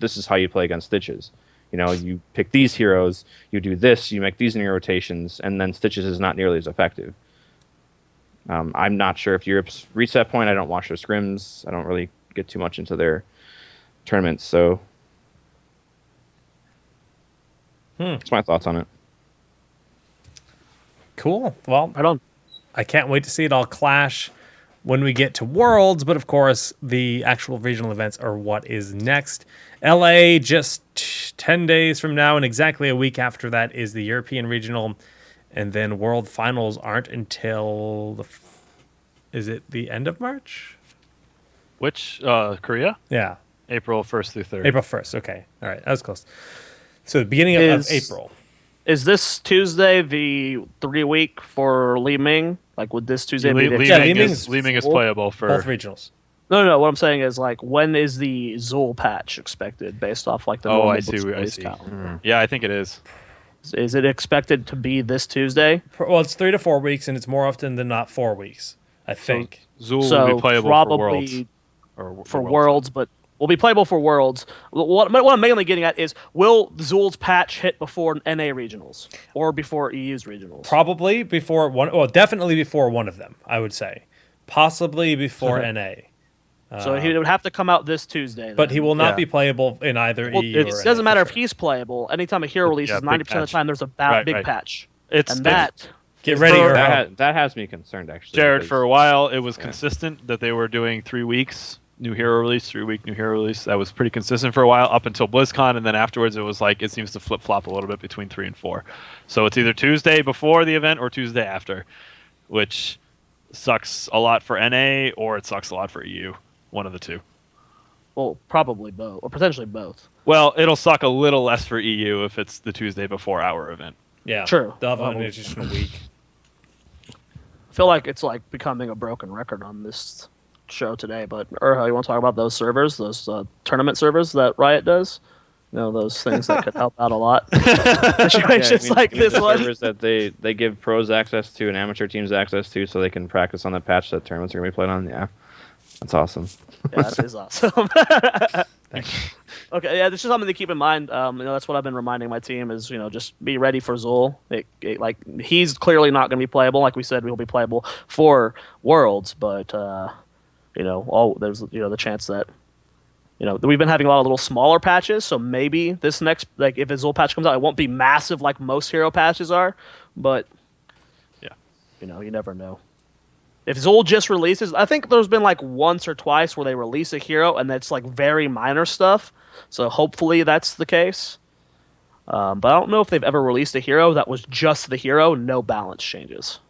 S2: this is how you play against Stitches. You pick these heroes, you do this, you make these new rotations, and then Stitches is not nearly as effective. I'm not sure if Europe's reached that point. I don't watch their scrims. I don't really get too much into their tournaments, so that's my thoughts on it.
S1: Cool. Well,
S4: Right on.
S1: I can't wait to see it all clash when we get to Worlds, but of course, the actual regional events are what is next. LA, just 10 days from now, and exactly a week after that is the European Regional, and then World Finals aren't until is it the end of March?
S3: Which Korea?
S1: Yeah,
S3: April 1st through 3rd.
S1: April 1st. Okay, all right, that was close. So the beginning of April.
S4: Is this Tuesday the 3 week for Li Ming? Like, would this Tuesday be the...
S1: Li
S3: Li Ming is playable for
S1: both regionals.
S4: No. What I'm saying is, like, when is the Zul patch expected based off, like, the normal
S3: I see.
S4: release calendar?
S3: Yeah, I think it is.
S4: Is it expected to be this Tuesday?
S1: Well, it's 3 to 4 weeks, and it's more often than not 4 weeks, I think.
S3: Zul
S4: So
S3: will be playable
S4: probably
S3: for Worlds.
S4: for Worlds, but will be playable for Worlds. What I'm mainly getting at is, will Zul's patch hit before NA regionals or before EU's regionals?
S1: Probably before one. Well, definitely before one of them, I would say. Possibly before NA.
S4: So he would have to come out this Tuesday.
S1: But
S4: then.
S1: he will not
S3: Yeah.
S1: be playable in either
S4: Well,
S1: EU
S4: it
S1: or
S4: doesn't
S1: NA
S4: matter
S1: for
S4: if
S1: sure.
S4: he's playable. Anytime a hero releases,
S3: Yeah, big
S4: 90% of the
S3: patch.
S4: time there's a big
S3: Right.
S4: patch.
S3: It's
S4: And that...
S1: Get ready,
S3: for-
S1: Earl.
S2: That has me concerned actually.
S3: Jared,
S2: because-
S3: for a while, it was consistent that they were doing 3 weeks new hero release, 3 week new hero release. That was pretty consistent for a while up until BlizzCon, and then afterwards it was like it seems to flip flop a little bit between 3 and 4. So it's either Tuesday before the event or Tuesday after, which sucks a lot for NA or it sucks a lot for EU. One of the two.
S4: Well, probably both, or potentially both.
S3: Well, it'll suck a little less for EU if it's the Tuesday before our event.
S1: Yeah,
S4: True.
S1: They'll have an
S4: Probably.
S1: additional week.
S4: I feel like it's like becoming a broken record on this show today. But Urha, you want to talk about those servers, those tournament servers that Riot does? Those things that could help out a lot. Situations like
S2: you mean
S4: this
S2: the
S4: one.
S2: servers that they give pros access to and amateur teams access to, so they can practice on the patch that tournaments are gonna be played on. Yeah, that's awesome.
S4: Yeah, that is awesome. Okay, yeah, this is something to keep in mind. That's what I've been reminding my team is, just be ready for Zul. Like, he's clearly not going to be playable. Like we said, he'll be playable for Worlds, but there's the chance that we've been having a lot of little smaller patches. So maybe this next, like, if a Zul patch comes out, it won't be massive like most hero patches are. But
S3: Yeah.
S4: you never know. If Zul just releases, I think there's been like once or twice where they release a hero and that's like very minor stuff. So hopefully that's the case. But I don't know if they've ever released a hero that was just the hero, no balance changes.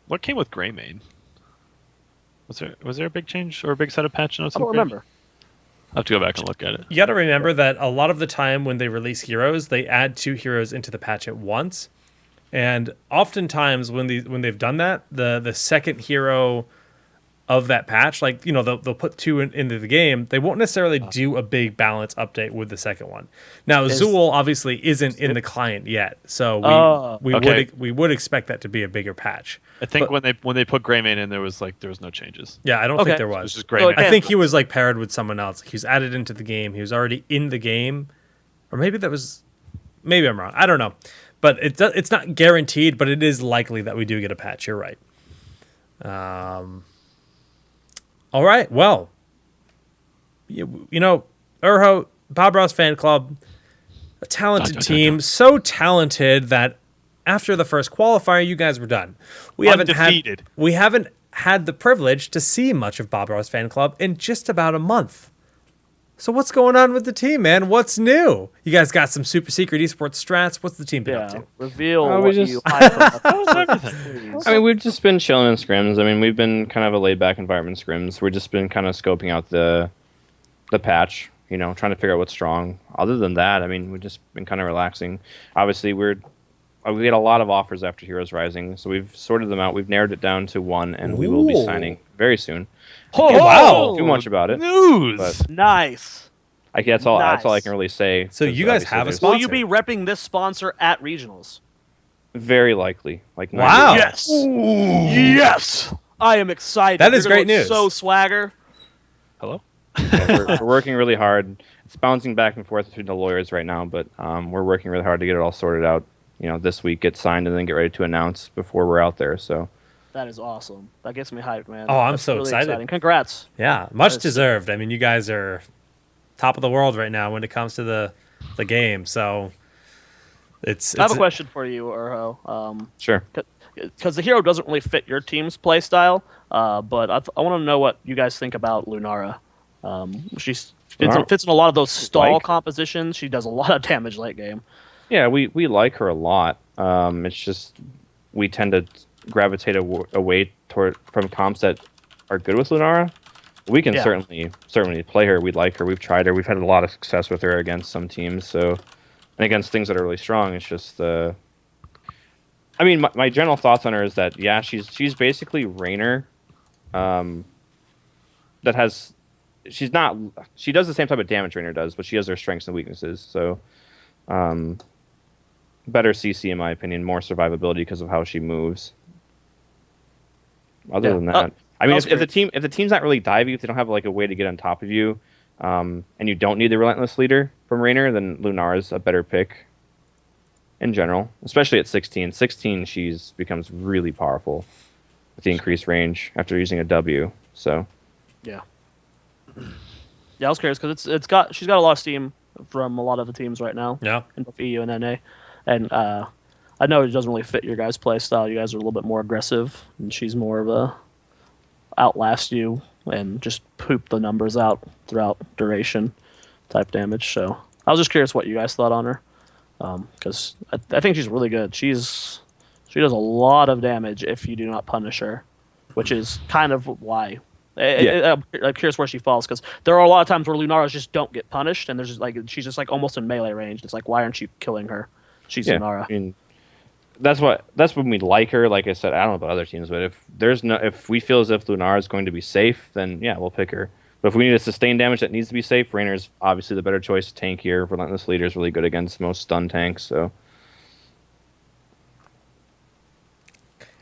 S3: What came with Greymane? Was there a big change or a big set of patch notes?
S4: I don't remember.
S3: I'll have to go back and look at it.
S1: You got to remember that a lot of the time when they release heroes, they add 2 heroes into the patch at once. And oftentimes when they've done that, the second hero of that patch, like, they'll put 2 into the game. They won't necessarily do a big balance update with the second one. Now, Zul obviously isn't in the client yet, so we would expect that to be a bigger patch.
S3: I think when they put Greymane in, there was no changes.
S1: Yeah, I don't
S4: Okay.
S1: think there
S3: It was
S1: was.
S3: just Greymane.
S1: I think he was like paired with someone else. He was added into the game. He was already in the game, or maybe I'm wrong. I don't know, but it's not guaranteed. But it is likely that we do get a patch. You're right. All right. Well, Urho, Bob Ross fan club, a talented team, so talented that after the first qualifier, you guys were done.
S3: Undefeated.
S1: We haven't had the privilege to see much of Bob Ross Fan Club in just about a month. So what's going on with the team, man? What's new? You guys got some super secret esports strats. What's the team been up to?
S4: Reveal
S2: we
S4: what
S2: just-
S4: you hide from us.
S3: That was everything.
S2: I mean, we've just been chilling in scrims. I mean, we've been kind of a laid-back environment in scrims. We've just been kind of scoping out the patch, trying to figure out what's strong. Other than that, I mean, we've just been kind of relaxing. Obviously, we had a lot of offers after Heroes Rising, so we've sorted them out. We've narrowed it down to one, and we will be
S1: Ooh.
S2: signing very soon.
S1: Oh,
S2: Can't
S1: wow.
S2: say too much about it.
S3: News.
S2: But
S4: Nice.
S2: that's all. That's all I
S4: Nice.
S2: can really say.
S1: So
S2: 'cause
S1: you guys
S2: obviously
S1: have a
S2: there's-
S1: sponsor?
S4: Will you be repping this sponsor at regionals?
S2: Very likely. Like
S1: Wow.
S2: 90%.
S4: Yes. Yes. I am excited.
S1: That is
S4: You're gonna
S1: great
S4: look
S1: news.
S4: So swagger.
S3: Hello.
S2: Yeah, we're working really hard. It's bouncing back and forth between the lawyers right now, but we're working really hard to get it all sorted out. This week, get signed, and then get ready to announce before we're out there. So
S4: That is awesome. That gets me hyped, man.
S1: Oh, I'm
S4: That's
S1: so
S4: really
S1: excited.
S4: exciting. Congrats.
S1: Yeah, much
S4: That's-
S1: deserved. I mean, you guys are top of the world right now when it comes to the game. So it's
S4: I have a question for you, Urho.
S2: sure.
S4: Because the hero doesn't really fit your team's play style, but I want to know what you guys think about Lunara. She
S2: Lunara-
S4: fits in a lot of those stall
S2: Like?
S4: compositions. She does a lot of damage late game.
S2: Yeah, we like her a lot. It's just we tend to gravitate away from comps that are good with Lunara. We can
S4: Yeah.
S2: certainly play her. We like her. We've tried her. We've had a lot of success with her against some teams. So, and against things that are really strong. It's just I mean, my general thoughts on her is that she's basically Raynor. That has she does the same type of damage Raynor does, but she has her strengths and weaknesses. So, better CC in my opinion, more survivability because of how she moves. Other
S4: Yeah.
S2: than that, I mean,
S4: was
S2: if the team's not really divey, if they don't have like a way to get on top of you, and you don't need the relentless leader from Raynor, then Lunara's a better pick. In general, especially at 16. 16, she's becomes really powerful with the increased range after using a W. So
S4: Yeah. Yeah, I was curious because she's got a lot of steam from a lot of the teams right now
S1: yeah.
S4: in both EU and NA, and I know it doesn't really fit your guys' play style. You guys are a little bit more aggressive, and she's more of a outlast you and just poop the numbers out throughout duration type damage. So I was just curious what you guys thought on her, because I think she's really good. She does a lot of damage if you do not punish her, which is kind of why. I'm curious where she falls, because there are a lot of times where Lunaras just don't get punished, and there's just like she's just like almost in melee range. It's like, why aren't you killing her? She's Lunara.
S2: I mean, that's when we like her. Like I said, I don't know about other teams, but if we feel as if Lunara is going to be safe, then yeah, we'll pick her. But if we need a sustained damage that needs to be safe, Raynor's obviously the better choice. Tank here, Relentless Leader is really good against most stun tanks. So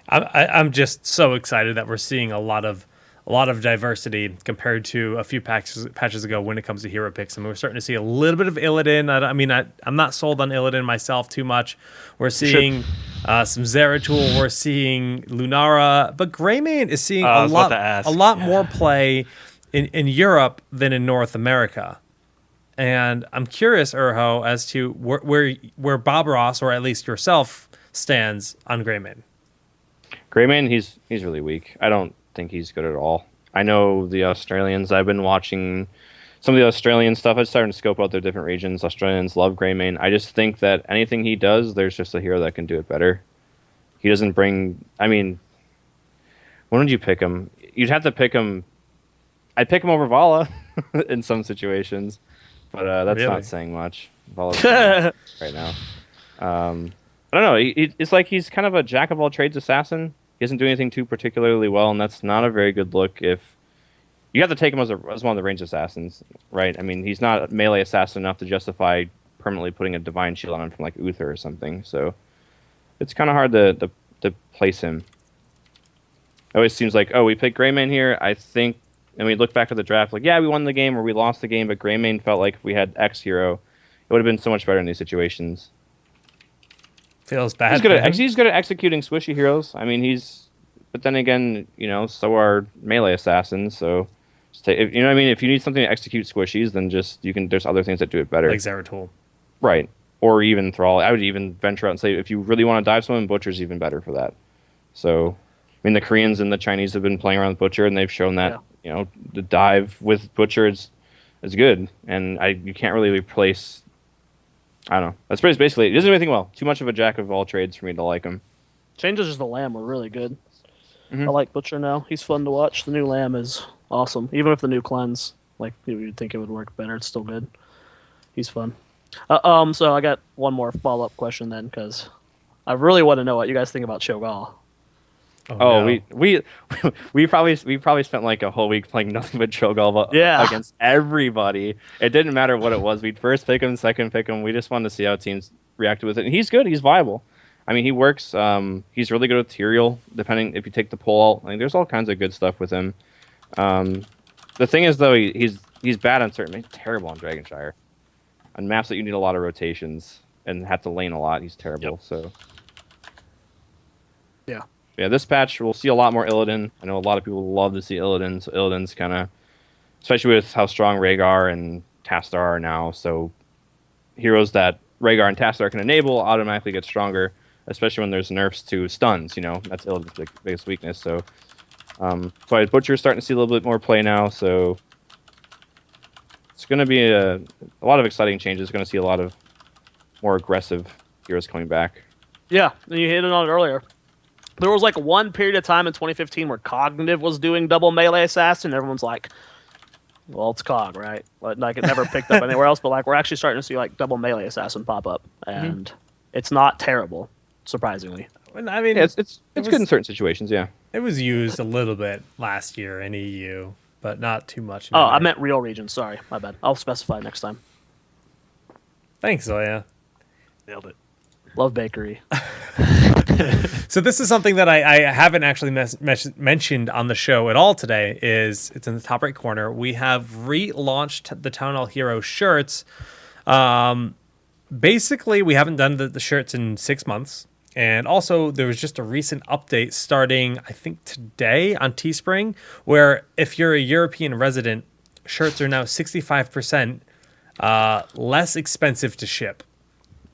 S1: I'm just so excited that we're seeing a lot of diversity compared to a few patches ago when it comes to hero picks. I mean, we're starting to see a little bit of Illidan. I'm not sold on Illidan myself too much. We're seeing some Zeratul. We're seeing Lunara, but Greymane is seeing
S3: I
S1: a
S3: was about to ask.
S1: lot more play in Europe than in North America. And I'm curious, Urho, as to where Bob Ross, or at least yourself, stands on Greymane.
S2: Greymane, he's really weak. I don't think he's good at all. I know the Australians. I've been watching some of the Australian stuff. I'm starting to scope out their different regions. Australians love Greymane. I just think that anything he does, there's just a hero that can do it better. He doesn't bring... I mean, when would you pick him? You'd have to pick him... I'd pick him over Vala in some situations, but that's
S1: Really?
S2: not saying much. Vala's right now. I don't know. It's like he's kind of a jack of all trades assassin. He doesn't do anything too particularly well, and that's not a very good look. If you have to take him as one of the ranged assassins, right? I mean, he's not a melee assassin enough to justify permanently putting a divine shield on him from like Uther or something. So it's kind of hard to place him. It always seems like, oh, we picked Greymane here. I think, and we look back at the draft, like, yeah, we won the game or we lost the game, but Greymane felt like if we had X hero, it would have been so much better in these situations.
S1: Feels bad.
S2: He's good at executing squishy heroes. I mean, but then again, so are melee assassins. So, you know what I mean? If you need something to execute squishies, then there's other things that do it better.
S1: Like Zeratul.
S2: Right. or even Thrall. I would even venture out and say if you really want to dive someone, Butcher's even better for that. So, I mean, the Koreans and the Chinese have been playing around with Butcher, and they've shown that the dive with Butcher is good, and you can't really replace. I don't know. That's basically it. He doesn't do anything well. Too much of a jack of all trades for me to like him.
S4: Changes of the Lamb were really good.
S2: Mm-hmm.
S4: I like Butcher now. He's fun to watch. The new Lamb is awesome. Even with the new cleanse, like you'd think it would work better. It's still good. He's fun. So I got one more follow-up question then, because I really want to know what you guys think about Cho'Gall.
S2: Oh, no. we probably spent like a whole week playing nothing but Cho'Gall against everybody. It didn't matter what it was. We'd first pick him, second pick him. We just wanted to see how teams reacted with it. And he's good. He's viable. I mean, he works. He's really good with Tyrael, depending if you take the pull out. There's all kinds of good stuff with him. The thing is, though, he's bad on certain. He's terrible on Dragonshire. On maps that you need a lot of rotations and have to lane a lot, he's terrible. Yep. So, yeah, this patch we'll see a lot more Illidan. I know a lot of people love to see Illidan. So Illidan's kind of, especially with how strong Rhaegar and Tastar are now. So heroes that Rhaegar and Tastar can enable automatically get stronger, especially when there's nerfs to stuns. That's Illidan's biggest weakness. So, Butcher's starting to see a little bit more play now. So. It's going to be a lot of exciting changes. Going to see a lot of more aggressive heroes coming back.
S4: Yeah, you hit it on it earlier. There was like one period of time in 2015 where Cognitive was doing double melee assassin. Everyone's like, well, it's Cog, right? Like it never picked up anywhere else, but like we're actually starting to see like double melee assassin pop up, and it's not terrible, surprisingly.
S1: I mean,
S2: it's good in certain situations. Yeah,
S1: it was used a little bit last year in EU. But not too much.
S4: Oh, I meant real regions. Sorry, my bad. I'll specify next time.
S1: Thanks, Zoya.
S3: Nailed it.
S4: Love bakery.
S1: So this is something that I haven't actually mentioned on the show at all today. It's in the top right corner. We have relaunched the TownHall Hero shirts. Basically, we haven't done the shirts in 6 months. And also, there was just a recent update starting, I think, today on Teespring, where if you're a European resident, shirts are now 65% less expensive to ship.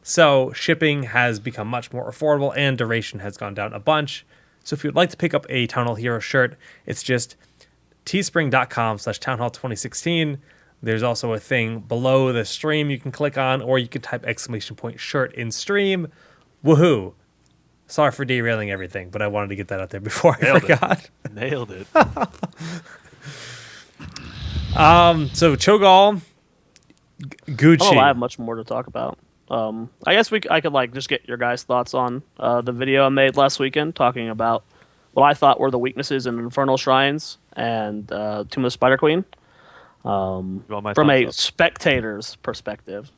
S1: So shipping has become much more affordable, and duration has gone down a bunch. So if you'd like to pick up a TownHall Hero shirt, it's just teespring.com/TownHall2016. There's also a thing below the stream you can click on, or you can type !shirt in stream. Woohoo! Sorry for derailing everything, but I wanted to get that out there before I forgot.
S3: Nailed it.
S1: So Cho'Gall, Gucci.
S4: Oh, I have much more to talk about. I guess I could like just get your guys' thoughts on the video I made last weekend talking about what I thought were the weaknesses in Infernal Shrines and Tomb of the Spider Queen. From a spectator's perspective.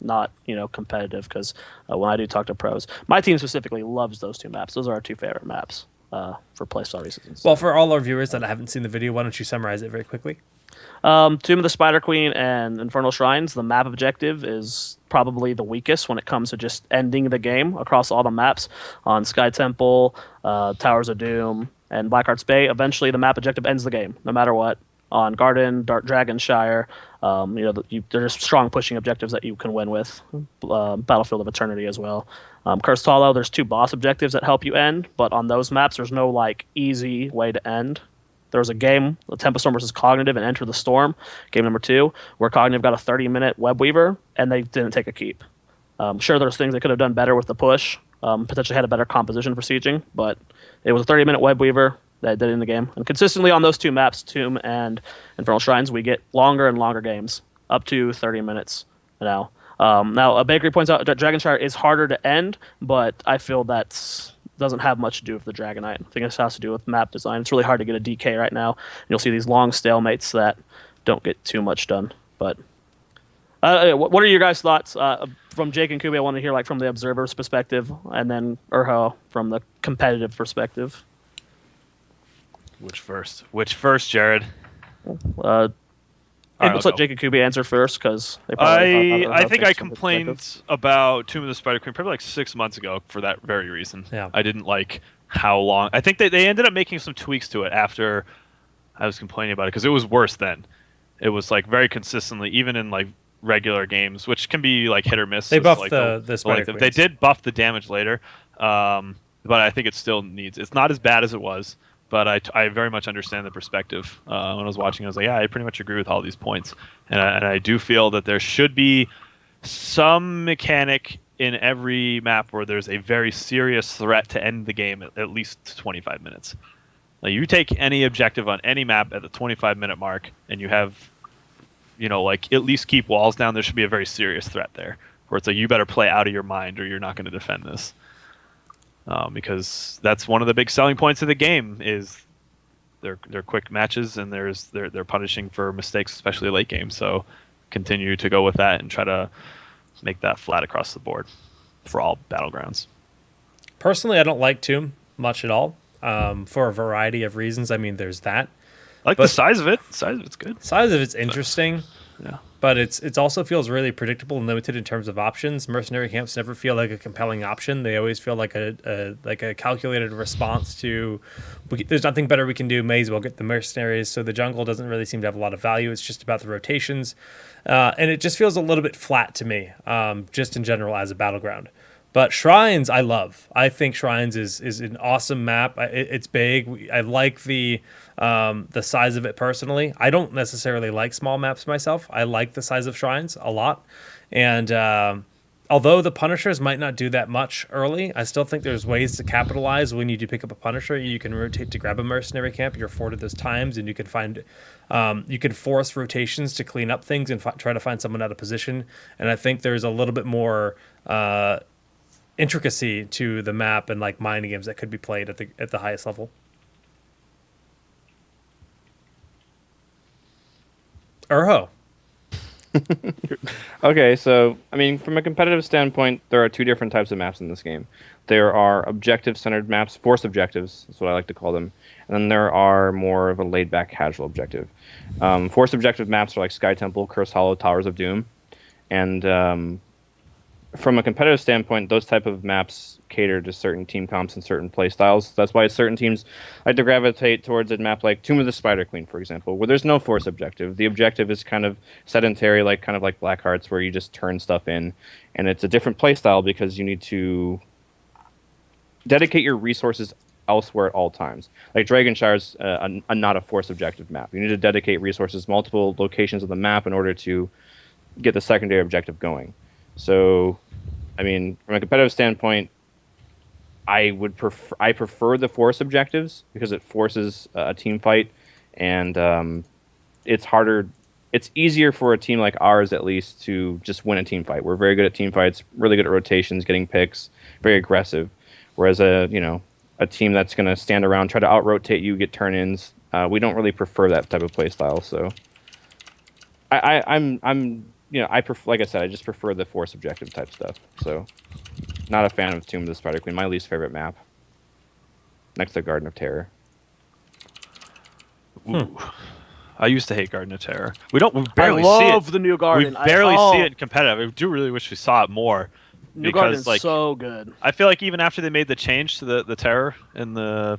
S4: Not competitive, because when I do talk to pros, my team specifically loves those two maps. Those are our two favorite maps for playstyle reasons.
S1: Well, for all our viewers that haven't seen the video, why don't you summarize it very quickly?
S4: Tomb of the Spider Queen and Infernal Shrines, the map objective is probably the weakest when it comes to just ending the game across all the maps. On Sky Temple, Towers of Doom, and Blackheart's Bay, eventually the map objective ends the game, no matter what. On Garden, Dark Dragonshire, there's strong pushing objectives that you can win with. Battlefield of Eternity as well. Cursed Hollow, there's 2 boss objectives that help you end, but on those maps, there's no easy way to end. There was a game, the Tempest Storm versus Cognitive and Enter the Storm, game number 2, where Cognitive got a 30-minute web weaver, and they didn't take a keep. Sure, there's things they could have done better with the push, potentially had a better composition for sieging, but it was a 30-minute web weaver that did in the game. And consistently on those 2 maps, Tomb and Infernal Shrines, we get longer and longer games, up to 30 minutes now. Now, a Bakery points out that Dragonshire is harder to end, but I feel that doesn't have much to do with the Dragonite. I think this has to do with map design. It's really hard to get a DK right now. You'll see these long stalemates that don't get too much done. But what are your guys' thoughts? From Jake and Kubi, I want to hear from the observer's perspective, and then Urho from the competitive perspective.
S3: Which first, Jared?
S4: Let's let Jake and Kubi answer first, because
S3: I think I complained about Tomb of the Spider Queen probably 6 months ago for that very reason.
S1: Yeah.
S3: I didn't like how long. I think they ended up making some tweaks to it after I was complaining about it, because it was worse then. It was very consistently, even in regular games, which can be like hit or miss.
S1: They
S3: as,
S1: buffed
S3: like,
S1: the Spider
S3: they
S1: Queens.
S3: did buff the damage later, but I think it still needs. It's not as bad as it was, but I very much understand the perspective. When I was watching, I was like, yeah, I pretty much agree with all these points, and I do feel that there should be some mechanic in every map where there's a very serious threat to end the game at least 25 minutes. Like, you take any objective on any map at the 25-minute mark, and you have, like, at least keep walls down. There should be a very serious threat there, where it's like, you better play out of your mind or you're not going to defend this. Because that's one of the big selling points of the game is they're quick matches, and they're punishing for mistakes, especially late game. So continue to go with that and try to make that flat across the board for all battlegrounds.
S1: Personally, I don't like Tomb much at all, for a variety of reasons. I mean, there's that.
S3: I like the size of it. The size of it's good.
S1: Size of it's interesting.
S3: Yeah.
S1: But it's also feels really predictable and limited in terms of options. Mercenary camps never feel like a compelling option. They always feel like a calculated response to, there's nothing better we can do, may as well get the mercenaries. So the jungle doesn't really seem to have a lot of value. It's just about the rotations. And it just feels a little bit flat to me, just in general as a battleground. But Shrines, I love. I think Shrines is an awesome map. It's big. I like the size of it personally. I don't necessarily like small maps myself. I like the size of Shrines a lot. And although the Punishers might not do that much early, I still think there's ways to capitalize when you do pick up a Punisher. You can rotate to grab a mercenary camp. You're afforded those times, and you can find, you can force rotations to clean up things and try to find someone out of position. And I think there's a little bit more intricacy to the map and like mind games that could be played at the highest level. Urho.
S2: Okay, so I mean, from a competitive standpoint, there are two different types of maps in this game. There are objective-centered maps, force objectives, that's what I like to call them, and then there are more of a laid-back, casual objective. Force objective maps are like Sky Temple, Curse Hollow, Towers of Doom, and from a competitive standpoint, those type of maps cater to certain team comps and certain play styles. That's why certain teams like to gravitate towards a map like Tomb of the Spider Queen, for example, where there's no force objective. The objective is kind of sedentary, kind of like Black Hearts, where you just turn stuff in, and it's a different play style because you need to dedicate your resources elsewhere at all times. Like Dragonshire's not a force objective map. You need to dedicate resources multiple locations of the map in order to get the secondary objective going. So, I mean, from a competitive standpoint, I prefer the force objectives because it forces a team fight, and it's harder. It's easier for a team like ours, at least, to just win a team fight. We're very good at team fights, really good at rotations, getting picks, very aggressive. Whereas a team that's going to stand around, try to out-rotate you, get turn-ins, we don't really prefer that type of play style. So, like I said, I just prefer the force objective type stuff. So, not a fan of Tomb of the Spider Queen. My least favorite map, next to Garden of Terror.
S3: Ooh. I used to hate Garden of Terror. We barely see it.
S4: I love the new garden.
S3: We barely see it in competitive. I do really wish we saw it more.
S4: New garden's so good.
S3: I feel like even after they made the change to the terror and the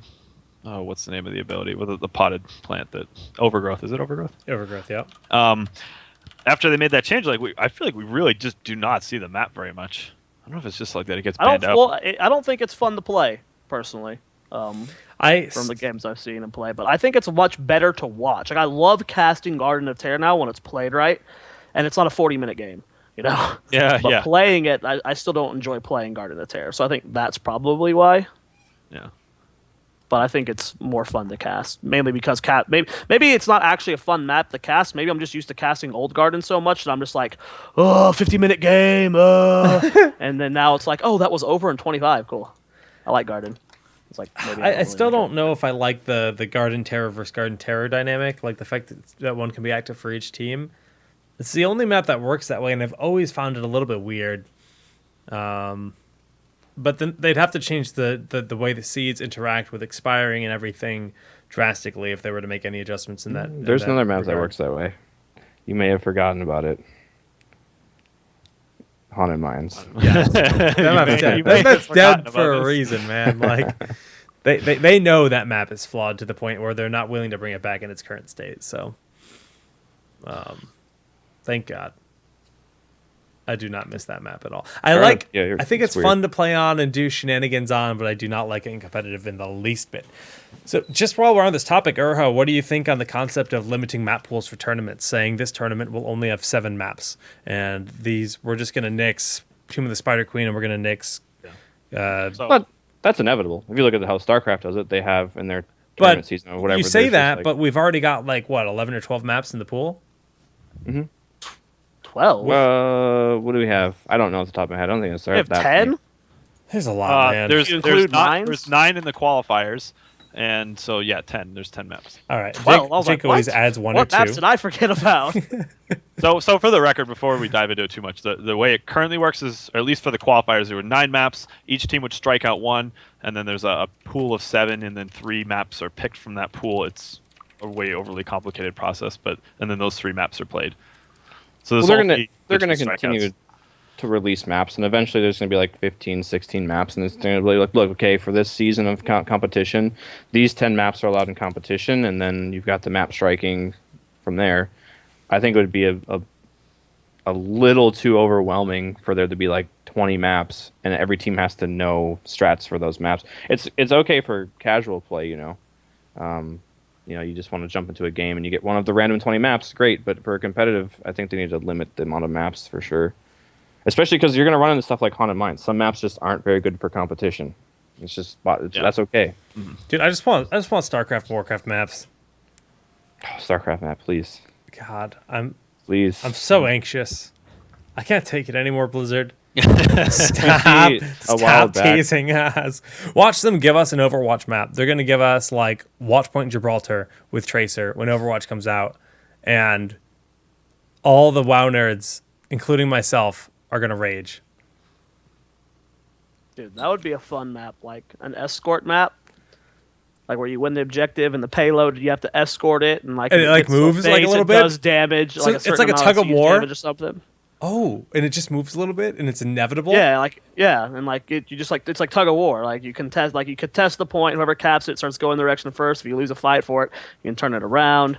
S3: what's the name of the ability with the potted plant that overgrowth, is it overgrowth?
S1: Overgrowth, yeah.
S3: After they made that change, I feel like we really just do not see the map very much. I don't know if it's just like that. It gets banned out.
S4: Well, I don't think it's fun to play personally. From the games I've seen and play, but I think it's much better to watch. Like, I love casting Garden of Terror now when it's played right, and it's not a 40-minute game,
S3: Yeah,
S4: but
S3: yeah.
S4: playing it, I still don't enjoy playing Garden of Terror, so I think that's probably why.
S3: Yeah.
S4: But I think it's more fun to cast, mainly because maybe it's not actually a fun map to cast. Maybe I'm just used to casting Old Garden so much that I'm just like, 50-minute game, and then now it's like, oh, that was over in 25. Cool. I like Garden. It's like
S1: I still don't know if I like the Garden Terror versus Garden Terror dynamic, like the fact that one can be active for each team. It's the only map that works that way, and I've always found it a little bit weird. But then they'd have to change the way the seeds interact with expiring and everything drastically if they were to make any adjustments in that.
S2: There's
S1: in that
S2: another map
S1: regard.
S2: that works that way. You may have forgotten about it. Haunted Mines.
S1: Yeah, that map's dead. That's dead for a reason, man. Like they know that map is flawed to the point where they're not willing to bring it back in its current state. So, thank God. I do not miss that map at all. I think it's
S2: weird.
S1: fun to play on and do shenanigans on, but I do not like it in competitive in the least bit. So just while we're on this topic, Urho, what do you think on the concept of limiting map pools for tournaments, saying this tournament will only have 7 maps, and we're just going to nix Tomb of the Spider Queen, and we're going to nix...
S2: But that's inevitable. If you look at how StarCraft does it, they have in their tournament season or whatever.
S1: You say that, but we've already got 11 or 12 maps in the pool?
S4: 12?
S2: What do we have? I don't know off the top of my head. I don't think it's
S4: We have
S2: that
S4: 10?
S2: many.
S1: There's a lot, man.
S3: There's
S4: You include mines?
S3: there's 9 in the qualifiers, and so 10. There's 10 maps.
S1: All right.
S4: Well, I was
S1: Jake
S4: like,
S1: always
S4: what?
S1: adds 1
S4: What
S1: or 2.
S4: maps did I forget about?
S3: So for the record, before we dive into it too much, the way it currently works is, or at least for the qualifiers, there were 9 maps. Each team would strike out 1, and then there's a pool of 7, and then 3 maps are picked from that pool. It's a way overly complicated process, and then those 3 maps are played. So
S2: Well, they're gonna continue to release maps, and eventually there's gonna be like 15, 16 maps, and it's gonna be like, look, okay, for this season of competition, these 10 maps are allowed in competition, and then you've got the map striking from there. I think it would be a little too overwhelming for there to be like 20 maps, and every team has to know strats for those maps. It's okay for casual play, you just want to jump into a game and you get one of the random 20 maps, great. But for a competitive, I think they need to limit the amount of maps for sure. Especially because you're going to run into stuff like Haunted Mines. Some maps just aren't very good for competition. That's okay.
S1: Dude, I just want StarCraft, Warcraft maps.
S2: Oh, StarCraft map, please.
S1: God,
S2: Please.
S1: I'm so anxious. I can't take it anymore, Blizzard.
S2: A while
S1: Stop
S2: back.
S1: teasing us. Watch them give us an Overwatch map. They're going to give us like Watchpoint Gibraltar with Tracer when Overwatch comes out. And all the WoW nerds, including myself, are going to rage.
S4: Dude, that would be a fun map, like an escort map. Like where you win the objective and the payload, you have to escort it, and
S1: And it, like,
S4: gets to
S1: moves, like, a
S4: base,
S1: little
S4: it
S1: bit?
S4: does damage.
S1: So
S4: Like
S1: it's
S4: certain
S1: like a
S4: amount
S1: tug of
S4: siege
S1: war?
S4: damage or something.
S1: Oh, and it just moves a little bit and it's inevitable?
S4: Yeah, and you just it's like tug of war. Like you contest the point. Whoever caps it starts going the direction first. If you lose a fight for it, you can turn it around.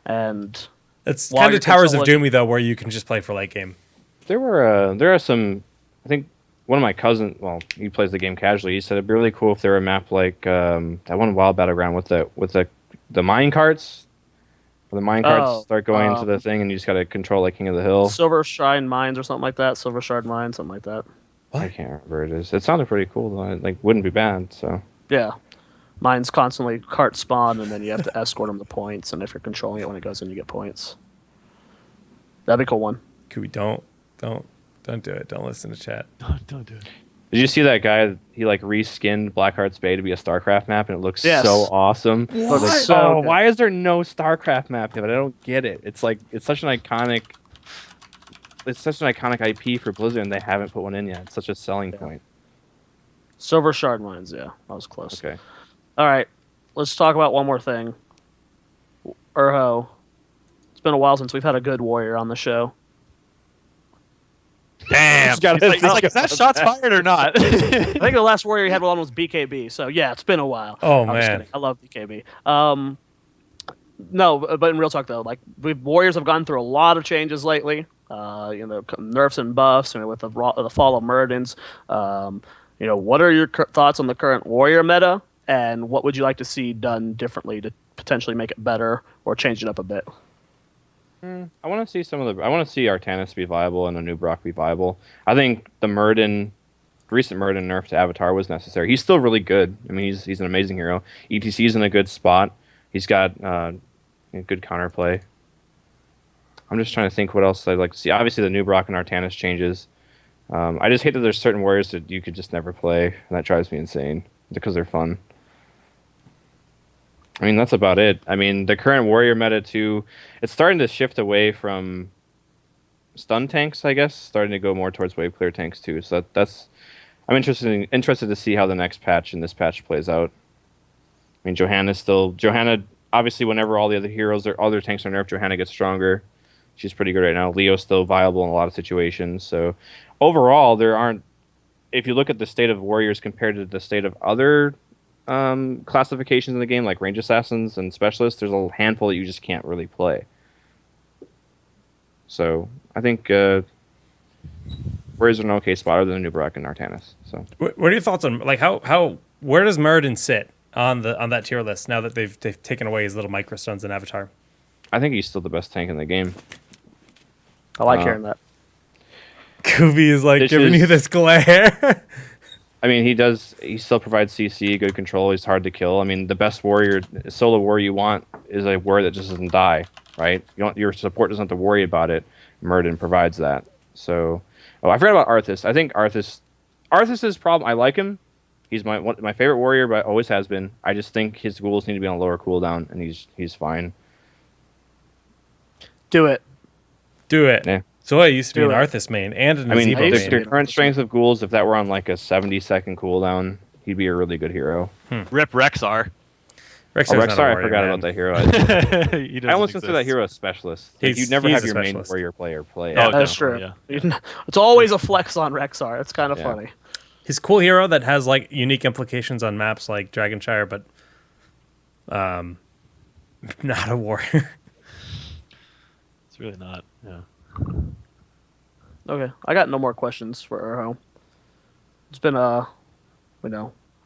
S4: And
S1: It's
S4: while
S1: kind
S4: you're
S1: of Towers of
S4: controlling-
S1: Doomy, though, where you can just play for late game.
S2: There are some. I think one of my cousins. Well, he plays the game casually. He said it'd be really cool if there were a map like that one Wild Battleground with the mine carts. Where the mine carts start going into the thing, and you just got to control like King of the Hill.
S4: Silver Shrine Mines or something like that. Silver Shard Mine, something like that.
S2: I can't remember what it is. It sounded pretty cool though. It like wouldn't be bad. So
S4: Yeah. Mines constantly cart spawn, and then you have to escort them to points. And if you're controlling it when it goes in, you get points. That'd be a cool one.
S1: Could we don't do it. Don't listen to chat.
S3: Don't do it.
S2: did you see that guy? He like reskinned Blackheart's Bay to be a StarCraft map, and it looks
S4: Yes.
S2: so awesome.
S4: Looks
S2: Like,
S4: so
S2: oh,
S4: good.
S2: why is there no StarCraft map? But I don't get it. It's such an iconic. It's such an iconic IP for Blizzard, and they haven't put one in yet. It's such a selling point.
S4: Silver Shard Mines, yeah. That was close.
S2: Okay.
S4: All right. Let's talk about one more thing. Urho. It's been a while since we've had a good warrior on the show.
S3: Damn.
S2: Just gotta
S3: He's like, is that shots fired or not?
S4: I think the last warrior we had was BKB. So yeah, it's been a while.
S1: Oh,
S4: I'm just
S1: man.
S4: kidding. I love BKB. No, but in real talk though, like warriors have gone through a lot of changes lately. Nerfs and buffs, with the fall of Muradins. What are your thoughts on the current warrior meta, and what would you like to see done differently to potentially make it better or change it up a bit?
S2: I want to see I want to see Artanis be viable and a new Brock be viable. I think the recent Muradin nerf to Avatar was necessary. He's still really good. I mean, he's an amazing hero. ETC's in a good spot. He's got good counterplay. I'm just trying to think what else I'd like to see. Obviously, the new Brock and Artanis changes. I just hate that there's certain warriors that you could just never play, and that drives me insane because they're fun. I mean, that's about it. I mean, the current warrior meta too, it's starting to shift away from stun tanks, I guess, starting to go more towards wave clear tanks too. So I'm interested to see how the next patch and this patch plays out. I mean, Johanna. Obviously, whenever all the other tanks are nerfed, Johanna gets stronger. She's pretty good right now. Leo's still viable in a lot of situations. So overall, if you look at the state of warriors compared to the state of other classifications in the game, like range assassins and specialists, there's a handful that you just can't really play. So I think Warriors are an okay spot other than Nubarak and Artanis. So
S1: What are your thoughts on like how where does Muradin sit on that tier list now that they've taken away his little microstones and Avatar?
S2: I think he's still the best tank in the game.
S4: I like hearing that.
S1: Kubi is like giving you this glare.
S2: I mean, he still provides CC, good control. He's hard to kill. I mean, the best warrior, solo warrior you want is a warrior that just doesn't die, right? Your support doesn't have to worry about it. Muradin provides that. So, I forgot about Arthas. I think Arthas's problem, I like him. He's my favorite warrior, but always has been. I just think his ghouls need to be on a lower cooldown, and he's fine.
S4: Do it.
S1: Do it.
S2: Yeah.
S1: So I used to be
S4: Do
S1: an
S4: it.
S1: Arthas main and an
S2: I mean,
S1: Azebo main.
S2: the current strength of ghouls, if that were on like a 70-second cooldown, he'd be a really good hero.
S3: Rip Rexar.
S1: Rexar's not a
S2: I
S1: warrior,
S2: forgot
S1: man.
S2: about that hero. I almost consider that hero a specialist. Like, you'd never
S1: He's
S2: have
S1: a
S2: your main
S1: specialist.
S2: warrior player play.
S3: Oh,
S4: That's true.
S3: definitely,
S4: It's always a flex on Rexar. It's kind of
S2: Yeah.
S4: funny.
S1: He's a cool hero that has like unique implications on maps like Dragonshire, but not a warrior.
S3: It's really not. Yeah.
S4: Okay, I got no more questions for Urho. It's been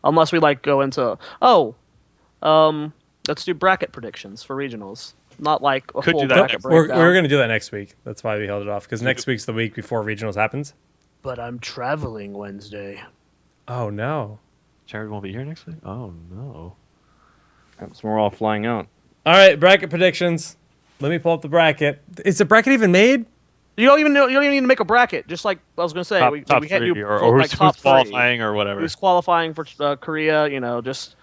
S4: unless we like go into let's do bracket predictions for regionals. Not like a
S3: Could
S4: full
S3: do that
S4: bracket
S3: next-
S4: breakdown.
S1: We're going to do that next week. That's why we held it off because next week's the week before regionals happens.
S4: But I'm traveling Wednesday.
S1: Oh no!
S3: Jared won't be here next week? Oh, no.
S2: So we're all flying out.
S1: All right, bracket predictions. Let me pull up the bracket. Is the bracket even made?
S4: You don't even need to make a bracket. Just like I was gonna say,
S3: Top,
S4: we
S3: top
S4: can't
S3: three,
S4: do
S3: or
S4: like
S3: who's
S4: top three.
S3: qualifying or whatever.
S4: Who's qualifying for Korea? Just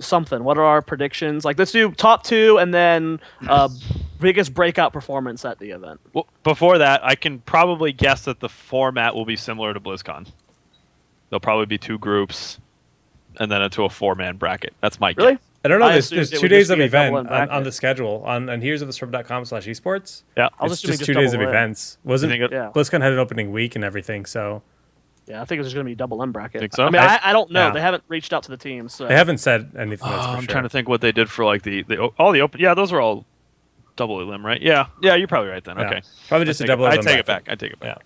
S4: something. What are our predictions? Like, let's do top two and then biggest breakout performance at the event.
S3: Well, before that, I can probably guess that the format will be similar to BlizzCon. There'll probably be two groups, and then into a four-man bracket. That's my
S4: Really?
S3: guess.
S1: I don't know.
S4: I
S1: There's
S4: assumed it
S1: 2
S4: would
S1: days
S4: just
S1: of
S4: be a double
S1: event
S4: in bracket.
S1: on the schedule on here's com/esports.
S3: Yeah.
S4: I was
S1: It's
S4: assuming
S1: just
S4: just
S1: 2 days of
S4: double in.
S1: events. Wasn't
S3: think it-
S4: Yeah.
S1: BlizzCon had an opening week and everything, so
S4: Yeah, I think it's just gonna be double M bracket.
S3: Think so?
S4: I mean, I don't know.
S1: Yeah.
S4: They haven't reached out to the teams. So.
S1: they haven't said anything. That's for
S3: I'm
S1: sure.
S3: trying to think what they did for like all the open. Yeah, those were all double limb, right? Yeah, you're probably right then.
S1: Yeah.
S3: Okay,
S1: Probably just a double.
S3: I
S1: Lim
S3: take it
S1: bracket.
S3: back. I take it back.
S1: Yeah.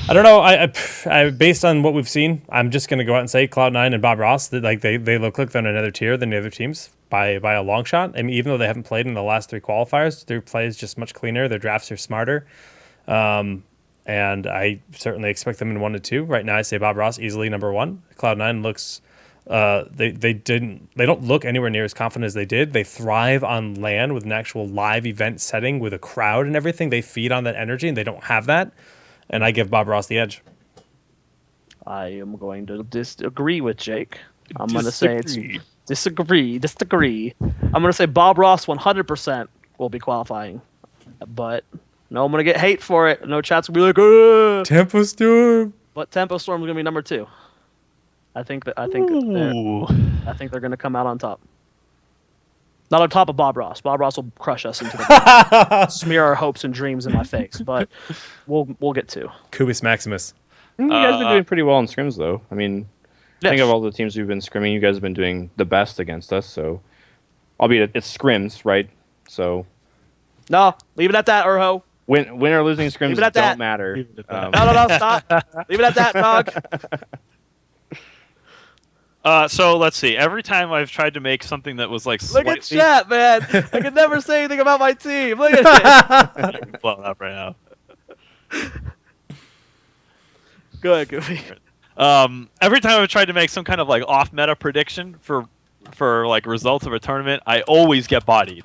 S1: I don't know. I based on what we've seen, I'm just gonna go out and say Cloud9 and Bob Ross. That like they look like they're on another tier than the other teams by a long shot. I mean, even though they haven't played in the last 3 qualifiers, their play is just much cleaner. Their drafts are smarter, and I certainly expect them in 1 to 2. Right now, I say Bob Ross easily number 1. Cloud9 looks. They don't look anywhere near as confident as they did. They thrive on LAN with an actual live event setting with a crowd and everything. They feed on that energy, and they don't have that. And I give Bob Ross the edge.
S4: I am going to disagree with Jake. I'm going to say it's disagree. I'm going to say Bob Ross 100% will be qualifying. But no, I'm going to get hate for it. No chat's going to be like, ugh.
S1: Tempo Storm.
S4: But Tempo Storm's going to be number 2. I think they're going to come out on top. Not on top of Bob Ross. Bob Ross will crush us into the smear our hopes and dreams in my face. But we'll get to.
S1: Cubis Maximus.
S2: You guys have been doing pretty well in scrims, though. I mean,
S4: Yes.
S2: think of all the teams we've been scrimming. You guys have been doing the best against us. So, albeit it's scrims, right? So,
S4: No, leave it at that, Urho.
S2: win or losing scrims
S4: Leave it at
S2: don't
S4: that.
S2: matter.
S3: Leave it at
S4: No, stop. Leave it at that, dog.
S3: So let's see. Every time I've tried to make something that was like
S4: Look at
S3: slightly
S4: chat, man. I can never say anything about my team. Look at it.
S3: blown up right now.
S4: Go ahead, Goofy.
S3: Every time I've tried to make some kind of like off meta prediction for like results of a tournament, I always get bodied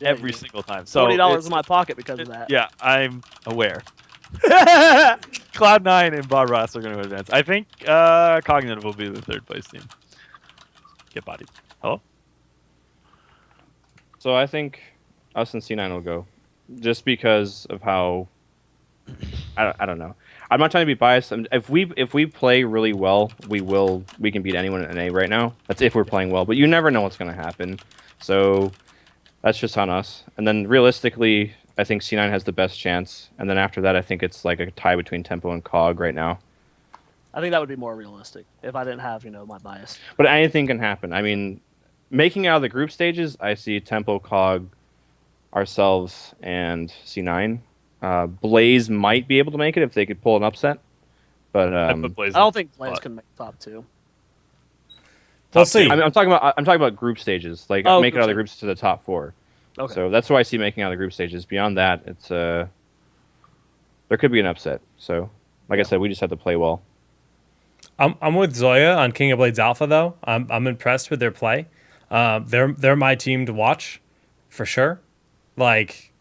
S3: every single time. So
S4: $40
S3: it's-
S4: in my pocket because of that.
S3: Yeah, I'm aware. Cloud9 and Bob Ross are going to advance. I think Cognitive will be the 3rd place team. Get bodied. Hello?
S2: So I think us and C9 will go, just because of how. I don't know. I'm not trying to be biased. If we play really well, we can beat anyone in NA right now. That's if we're playing well, but you never know what's going to happen. So that's just on us. And then realistically, I think C9 has the best chance. And then after that, I think it's like a tie between Tempo and Cog right now.
S4: I think that would be more realistic if I didn't have, my bias.
S2: But anything can happen. I mean, making out of the group stages, I see Tempo, Cog, ourselves, and C9. Blaze might be able to make it if they could pull an upset. But
S3: I put Blaze
S4: I don't
S3: in
S4: think Blaze
S3: spot.
S4: can make top 2.
S1: We'll see.
S2: I'm talking about group stages, like
S4: Oh,
S2: making
S4: group
S2: out of the
S4: stage.
S2: groups to the top 4.
S4: Okay.
S2: So that's why I see making out of the group stages. Beyond that, it's there could be an upset. So, like I said, we just have to play well.
S1: I'm with Zoya on King of Blades Alpha though. I'm impressed with their play. They're my team to watch, for sure. Like,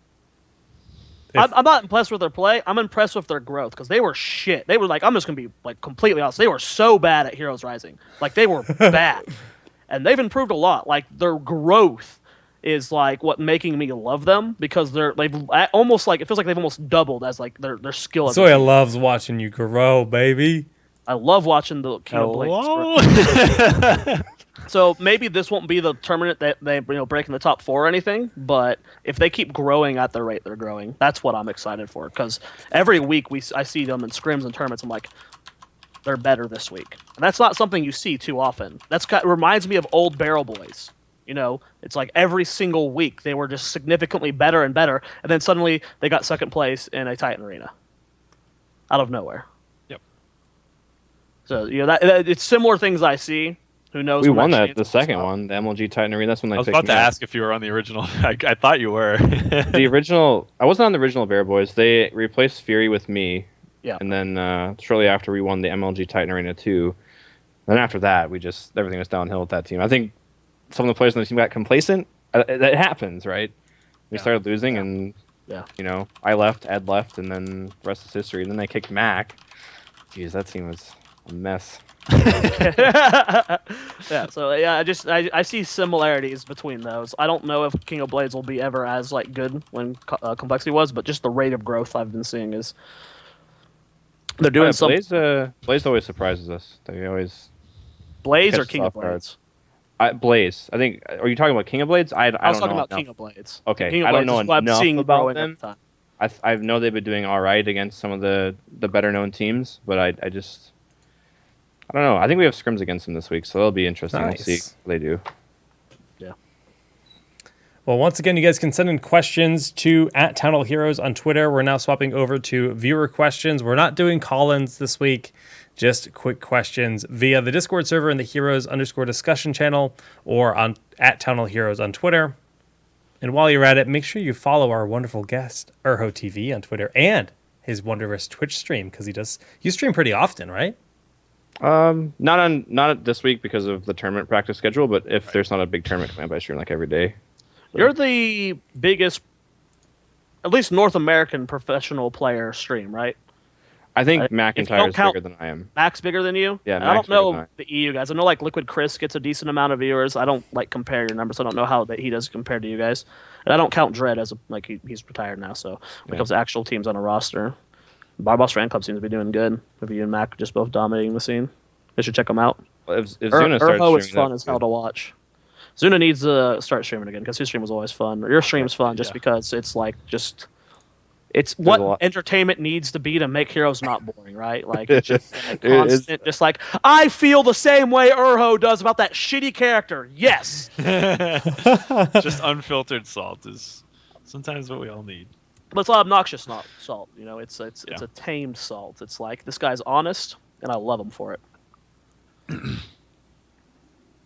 S4: I'm not impressed with their play. I'm impressed with their growth because they were shit. They were like, I'm just gonna be like completely honest. They were so bad at Heroes Rising. Like they were bad, and they've improved a lot. Like their growth is like what making me love them because they've almost like it feels like they've almost doubled as like their skill. As a
S1: Zoya
S4: team.
S1: loves watching you grow, baby.
S4: I love watching the King of Blades.
S3: Hello.
S4: So maybe this won't be the tournament that they break in the top 4 or anything, but if they keep growing at the rate they're growing, that's what I'm excited for. Because every week I see them in scrims and tournaments, I'm like, they're better this week. And that's not something you see too often. It reminds me of old Barrel Boys. It's like every single week they were just significantly better and better, and then suddenly they got second place in a Titan arena out of nowhere.
S3: Yep.
S4: So that it's similar things I see. Who knows?
S2: We
S4: when
S2: won that
S4: changes
S2: the
S4: and
S2: second
S4: stuff.
S2: one, the MLG Titan Arena. That's when they
S3: I was
S2: picked
S3: about to
S2: me up.
S3: ask if you were on the original. I thought you were.
S2: The original. I wasn't on the original Bear Boys. They replaced Fury with me.
S4: Yeah.
S2: And then shortly after, we won the MLG Titan Arena 2. Then after that, everything was downhill with that team. I think some of the players on the team got complacent. That happens, right? We started losing, and I left, Ed left, and then the rest is history. And then they kicked Mac. Jeez, that team was a mess.
S4: Yeah, so I see similarities between those. I don't know if King of Blades will be ever as like good when complexity was, but just the rate of growth I've been seeing is they're doing something.
S2: Blaze always surprises us. They always
S4: Blaze or
S2: catch
S4: King of
S2: us off guard.
S4: Blades?
S2: Blaze. I think. Are you talking about King of Blades? I
S4: I was
S2: don't
S4: talking
S2: know
S4: about
S2: enough.
S4: King of Blades.
S2: Okay,
S4: King of
S2: I don't
S4: Blades
S2: know
S4: is what I'm
S2: enough
S4: seeing
S2: about
S4: growing
S2: them.
S4: all the time.
S2: I know they've been doing all right against some of the better known teams, but I don't know. I think we have scrims against them this week, so that'll be interesting to see
S1: Nice.
S2: what they do.
S4: Yeah.
S1: Well, once again, you guys can send in questions to @TownHall Heroes on Twitter. We're now swapping over to viewer questions. We're not doing call-ins this week, just quick questions via the Discord server in the Heroes_discussion channel or on @TownHall Heroes on Twitter. And while you're at it, make sure you follow our wonderful guest, Urho TV, on Twitter and his wondrous Twitch stream because you stream pretty often, right?
S2: Not this week because of the tournament practice schedule, but if there's not a big tournament coming up, I stream like every day. So.
S4: You're the biggest, at least North American professional player stream, right?
S2: I think
S4: If you
S2: McIntyre
S4: don't
S2: is
S4: count-
S2: bigger than I am.
S4: Max bigger than you?
S2: Yeah,
S4: I
S2: Max
S4: don't know
S2: bigger than
S4: the EU guys. I know like Liquid Chris gets a decent amount of viewers. I don't like compare your numbers. I don't know how that he does compared to you guys. And I don't count Dread as he's retired now. So when it comes to actual teams on a roster, Barboss Fan Club seems to be doing good. If you and Mac are just both dominating the scene, they should check them out.
S2: Well, if Zuna starts
S4: Urho is
S2: streaming,
S4: fun as hell to watch. Zuna needs to start streaming again because his stream was always fun. Your stream's fun just because it's like it's
S2: a
S4: what
S2: lot.
S4: entertainment needs to be to make Heroes not boring, right? Like it's just like
S2: It is-
S4: constant, just like I feel the same way Urho does about that shitty character. Yes,
S3: Just unfiltered salt is sometimes what we all need.
S4: but it's not obnoxious salt. It's
S3: Yeah.
S4: a tamed salt. It's like this guy's honest, and I love him for it.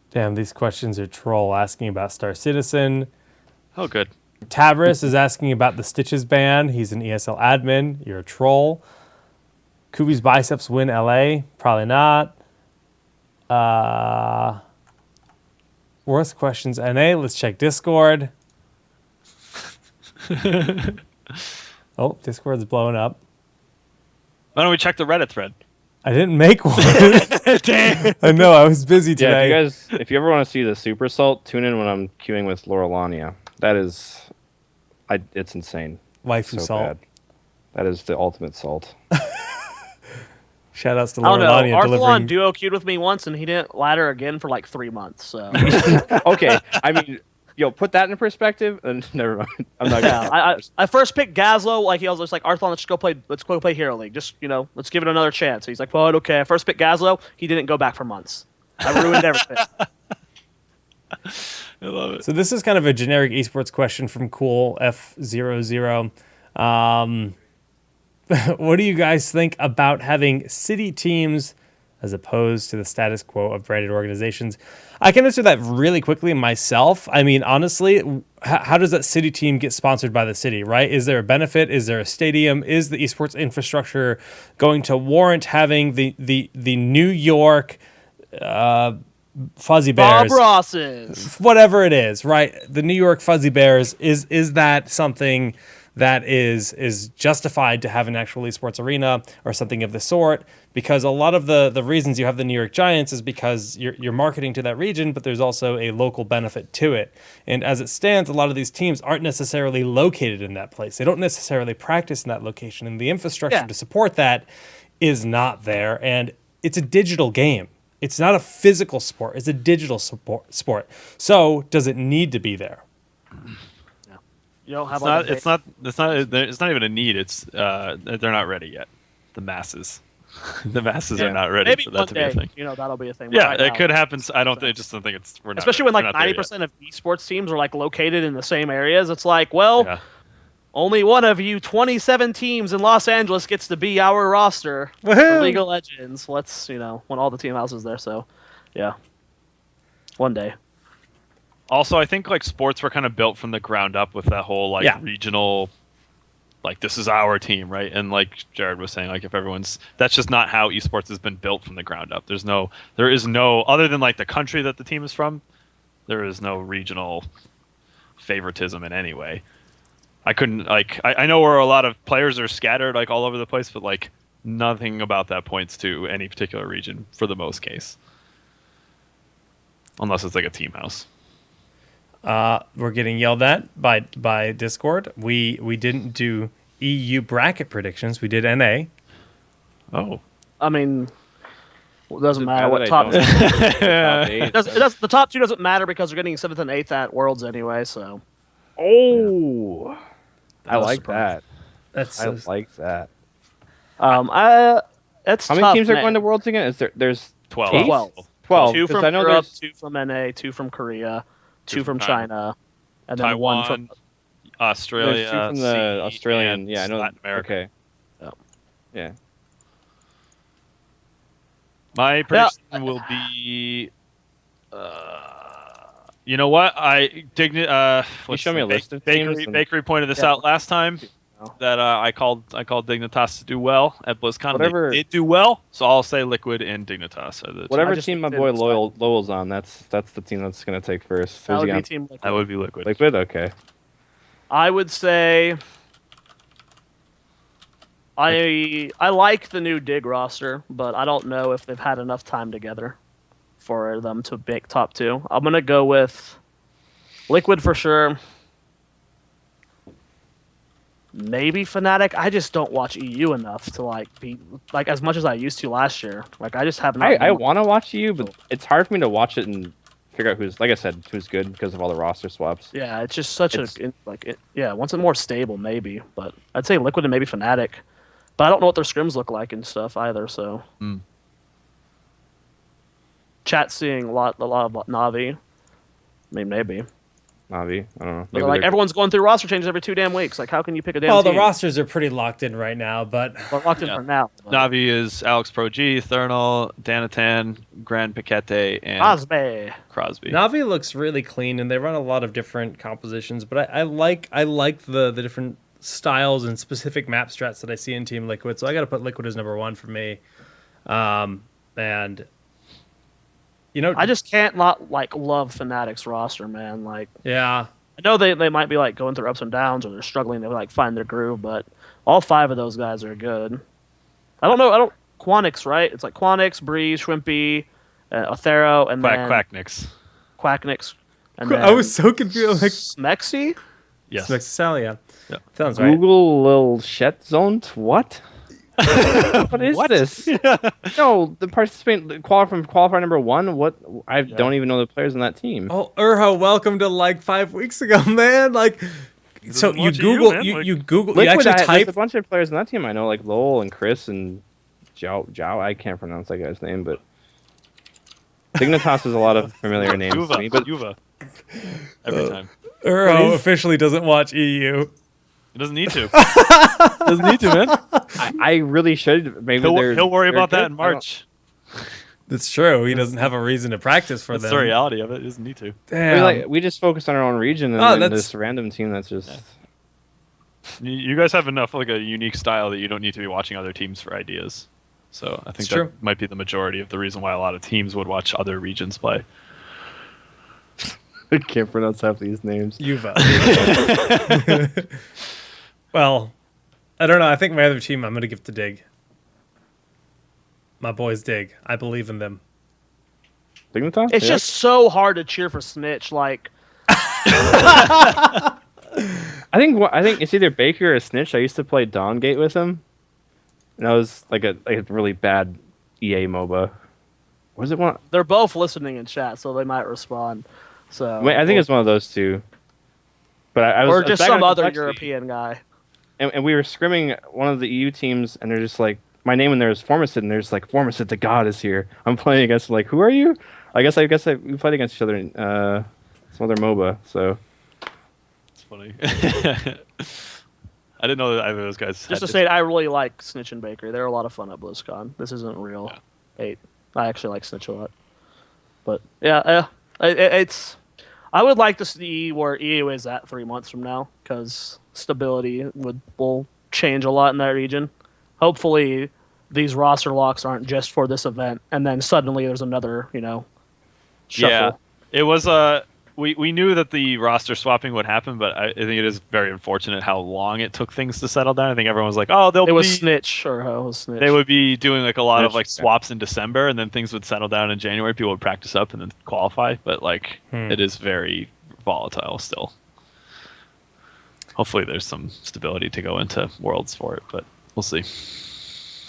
S1: Damn, these questions are troll asking about Star Citizen.
S3: Oh, good.
S1: Tabris is asking about the Stitches ban. He's an ESL admin. You're a troll. Kubi's biceps win LA. Probably not. Worst questions NA. Let's check Discord. Oh, Discord's blowing up.
S3: Why don't we check the Reddit thread?
S1: I didn't make one.
S3: Damn.
S1: I know, I was busy
S2: Yeah,
S1: today.
S2: if you ever want to see the super salt, tune in when I'm queuing with Laurelania. That is, it's insane.
S1: Waifu
S2: So
S1: salt.
S2: bad. That is the ultimate salt.
S1: Shout outs to
S4: I don't know.
S1: Laurelania
S4: Arthalon
S1: delivering.
S4: duo queued with me once, and he didn't ladder again for like 3 months. So
S2: Okay, I mean, put that in perspective, and never mind. I'm not
S4: yeah,
S2: gonna.
S4: I first picked Gazlo. Like he was just like Arthalon, let's go play Hero League. Just let's give it another chance. He's like, well, okay. I first picked Gazlo. He didn't go back for months. I ruined everything.
S3: I love it.
S1: So this is kind of a generic esports question from Cool F00. what do you guys think about having city teams as opposed to the status quo of branded organizations? I can answer that really quickly myself. I mean, honestly, how does that city team get sponsored by the city, right? Is there a benefit? Is there a stadium? Is the esports infrastructure going to warrant having the New York Fuzzy
S4: Bob
S1: Bears?
S4: Ross's.
S1: Whatever it is, right? The New York Fuzzy Bears, is that something that is justified to have an actual esports arena or something of the sort? Because a lot of the reasons you have the New York Giants is because you're marketing to that region, but there's also a local benefit to it. And as it stands, a lot of these teams aren't necessarily located in that place. They don't necessarily practice in that location, and the infrastructure to support that is not there. And it's a digital game. It's not a physical sport. It's a digital sport. So does it need to be there?
S4: You don't have
S3: It's not even a need. It's they're not ready yet. The masses. The masses are not ready
S4: Maybe
S3: for
S4: one
S3: that to be
S4: day,
S3: a thing.
S4: that'll be a thing.
S3: Yeah,
S4: Right
S3: it
S4: now,
S3: could happen. I don't think it's. We're not.
S4: especially when
S3: we're
S4: like
S3: not there
S4: 90% of esports teams are like located in the same areas. It's like, well,
S3: yet.
S4: only one of you 27 teams in Los Angeles gets to be our roster for
S1: Woohoo!
S4: League of Legends. Let's, when all the team houses there. So, yeah, one day.
S3: Also, I think like sports were kind of built from the ground up with that whole like regional, like this is our team, right? And like Jared was saying, like if that's just not how esports has been built from the ground up. There is no other than like the country that the team is from. There is no regional favoritism in any way. I couldn't like I know where a lot of players are scattered like all over the place, but like nothing about that points to any particular region for the most case, unless it's like a team house.
S1: We're getting yelled at by Discord. We didn't do EU bracket predictions. We did NA.
S3: Oh,
S4: I mean, it doesn't matter what
S2: I
S4: top.
S2: don't- top eight.
S4: The top two doesn't matter because they're getting 7th and 8th at Worlds anyway. So
S2: Oh, I
S4: was
S2: like
S4: surprised.
S2: that.
S1: That's
S2: I like that.
S4: It's
S2: How many
S4: tough,
S2: teams are
S4: man.
S2: going to Worlds again? There's
S3: 12.
S2: eight?
S4: 12.
S2: 12.
S4: Two
S2: 'cause
S4: from
S2: I know
S4: Europe,
S2: there's
S4: 2 from NA, 2 from Korea, 2
S3: Two
S4: from
S3: from
S4: China, and then 1
S3: Taiwan,
S4: from.
S3: Australia,
S2: there's two from the
S3: CE,
S2: Australian.
S3: and
S2: Yeah, I know.
S3: Latin America.
S2: Okay.
S4: Yeah.
S2: Yeah.
S3: My prediction will be. You know what?
S2: you show me a list of teams and-
S3: Bakery pointed this
S4: Yeah.
S3: out last time that I called Dignitas to do well at BlizzCon.
S2: Whatever-
S3: They did do well, so I'll say Liquid and Dignitas are the two.
S2: Whatever
S4: I just
S2: team my
S4: looked
S2: boy
S4: at-
S2: Lowell's on, that's the team that's going to take first.
S4: That
S2: Who's
S4: would
S2: he
S4: be
S2: on?
S4: Team Liquid.
S3: That would be Liquid.
S2: Liquid? Okay.
S4: I would say. I like the new Dig roster, but I don't know if they've had enough time together for them to make top 2. I'm gonna go with Liquid for sure. Maybe Fnatic. I just don't watch EU enough to be as much as I used to last year. Like I just have not.
S2: I want to watch you, but it's hard for me to watch it and figure out who's, like I said, who's good because of all the roster swaps.
S4: Yeah, it's just such
S2: It's-
S4: once it's more stable, maybe. But I'd say Liquid and maybe Fnatic. But I don't know what their scrims look like and stuff either. So, chat seeing a lot of Navi. I mean, maybe.
S2: Navi, I don't know.
S4: But
S2: Maybe
S4: like
S2: they're-
S4: everyone's going through roster changes every 2 damn weeks. Like, how can you pick a damn
S1: Well,
S4: team?
S1: the rosters are pretty locked in right now, but
S4: We're locked in for now. but-
S3: Navi is Alex Pro G, Thernal, Danatan, Grand Piquete, and
S4: Crosby.
S3: Crosby.
S1: Navi looks really clean, and they run a lot of different compositions. But I like the different styles and specific map strats that I see in Team Liquid. So I got to put Liquid as number 1 for me. And
S4: I just can't not love Fnatic's roster, man. Like,
S1: yeah.
S4: I know they might be going through ups and downs or they're struggling to find their groove, but all 5 of those guys are good. I don't Quanix, right? It's like Quanix, Breeze, Shrimpy, Othero, and then
S3: Quacknix.
S4: Quacknix. And
S1: I was so confused. Like
S4: Smexy?
S3: Yes.
S1: Salia.
S3: Yeah.
S1: Sounds right.
S2: Google Lil Shet Zone? What? What is this? No, the participant qualifier number 1. What? I don't even know the players on that team.
S1: Oh, Urho, welcome to 5 weeks ago, man. So you
S3: much of you,
S1: Google,
S3: man.
S1: you Google, you
S2: Liquid,
S1: actually
S2: there's a
S1: type.
S2: bunch of players on that team I know, like Lowell and Chris and Zhao. I can't pronounce that guy's name, but Dignitas has a lot of familiar names to me. But
S3: Yuva. Every time.
S1: Urho
S2: What is-
S1: officially doesn't watch EU.
S3: He doesn't need to. Doesn't need to, man.
S2: I really should. Maybe
S3: He'll worry
S2: they're
S3: about that
S2: good.
S3: in
S2: I don't-
S3: March.
S1: That's true. He doesn't have a reason to practice for
S3: That's
S1: them.
S3: the reality of it. He doesn't need to.
S2: I
S1: Damn.
S2: mean, like, we just focus on our own region and
S1: Oh,
S2: then
S1: that's-
S2: this random team that's just.
S3: You guys have enough like a unique style that you don't need to be watching other teams for ideas. So I think
S1: It's
S3: that
S1: true.
S3: might be the majority of the reason why a lot of teams would watch other regions play.
S2: I can't pronounce half these names.
S1: Yuva. Well, I don't know. I think my other team I'm going to give to Dig. My boys Dig. I believe in them.
S2: Dignitas?
S4: It's
S2: Yeah.
S4: just so hard to cheer for Snitch. Like,
S2: I think it's either Baker or Snitch. I used to play Dawngate with him, and that was like a really bad EA MOBA. Was it one?
S4: they're both listening in chat, so they might respond. So
S2: Wait, I think it's one of those two. But I was
S4: or
S2: I was
S4: just
S2: back
S4: some
S2: on
S4: other
S2: Complexity,
S4: European guy.
S2: and we were scrimming one of the EU teams, and they're just like, my name in there is Formicid, and they're just like, Formicid, the god is here. I'm playing against, like, who are you? I guess we played against each other in some other MOBA, so.
S3: It's funny. I didn't know that either of those guys.
S4: Just to say, I really like Snitch and Baker. They're a lot of fun at BlizzCon. This isn't real hate. I actually like Snitch a lot. But yeah, it's. I would like to see where EA is at 3 months from now, because stability will change a lot in that region. Hopefully, these roster locks aren't just for this event, and then suddenly there's another, shuffle.
S3: Yeah, it was we knew that the roster swapping would happen, but I think it is very unfortunate how long it took things to settle down. I think everyone was like, "Oh,
S4: It was Snitch, or it was Snitch.
S3: They would be doing like a lot of
S2: Snitch,
S3: like
S2: yeah.
S3: swaps in December, and then things would settle down in January. People would practice up and then qualify, but like it is very volatile still. Hopefully, there's some stability to go into Worlds for it, but we'll see.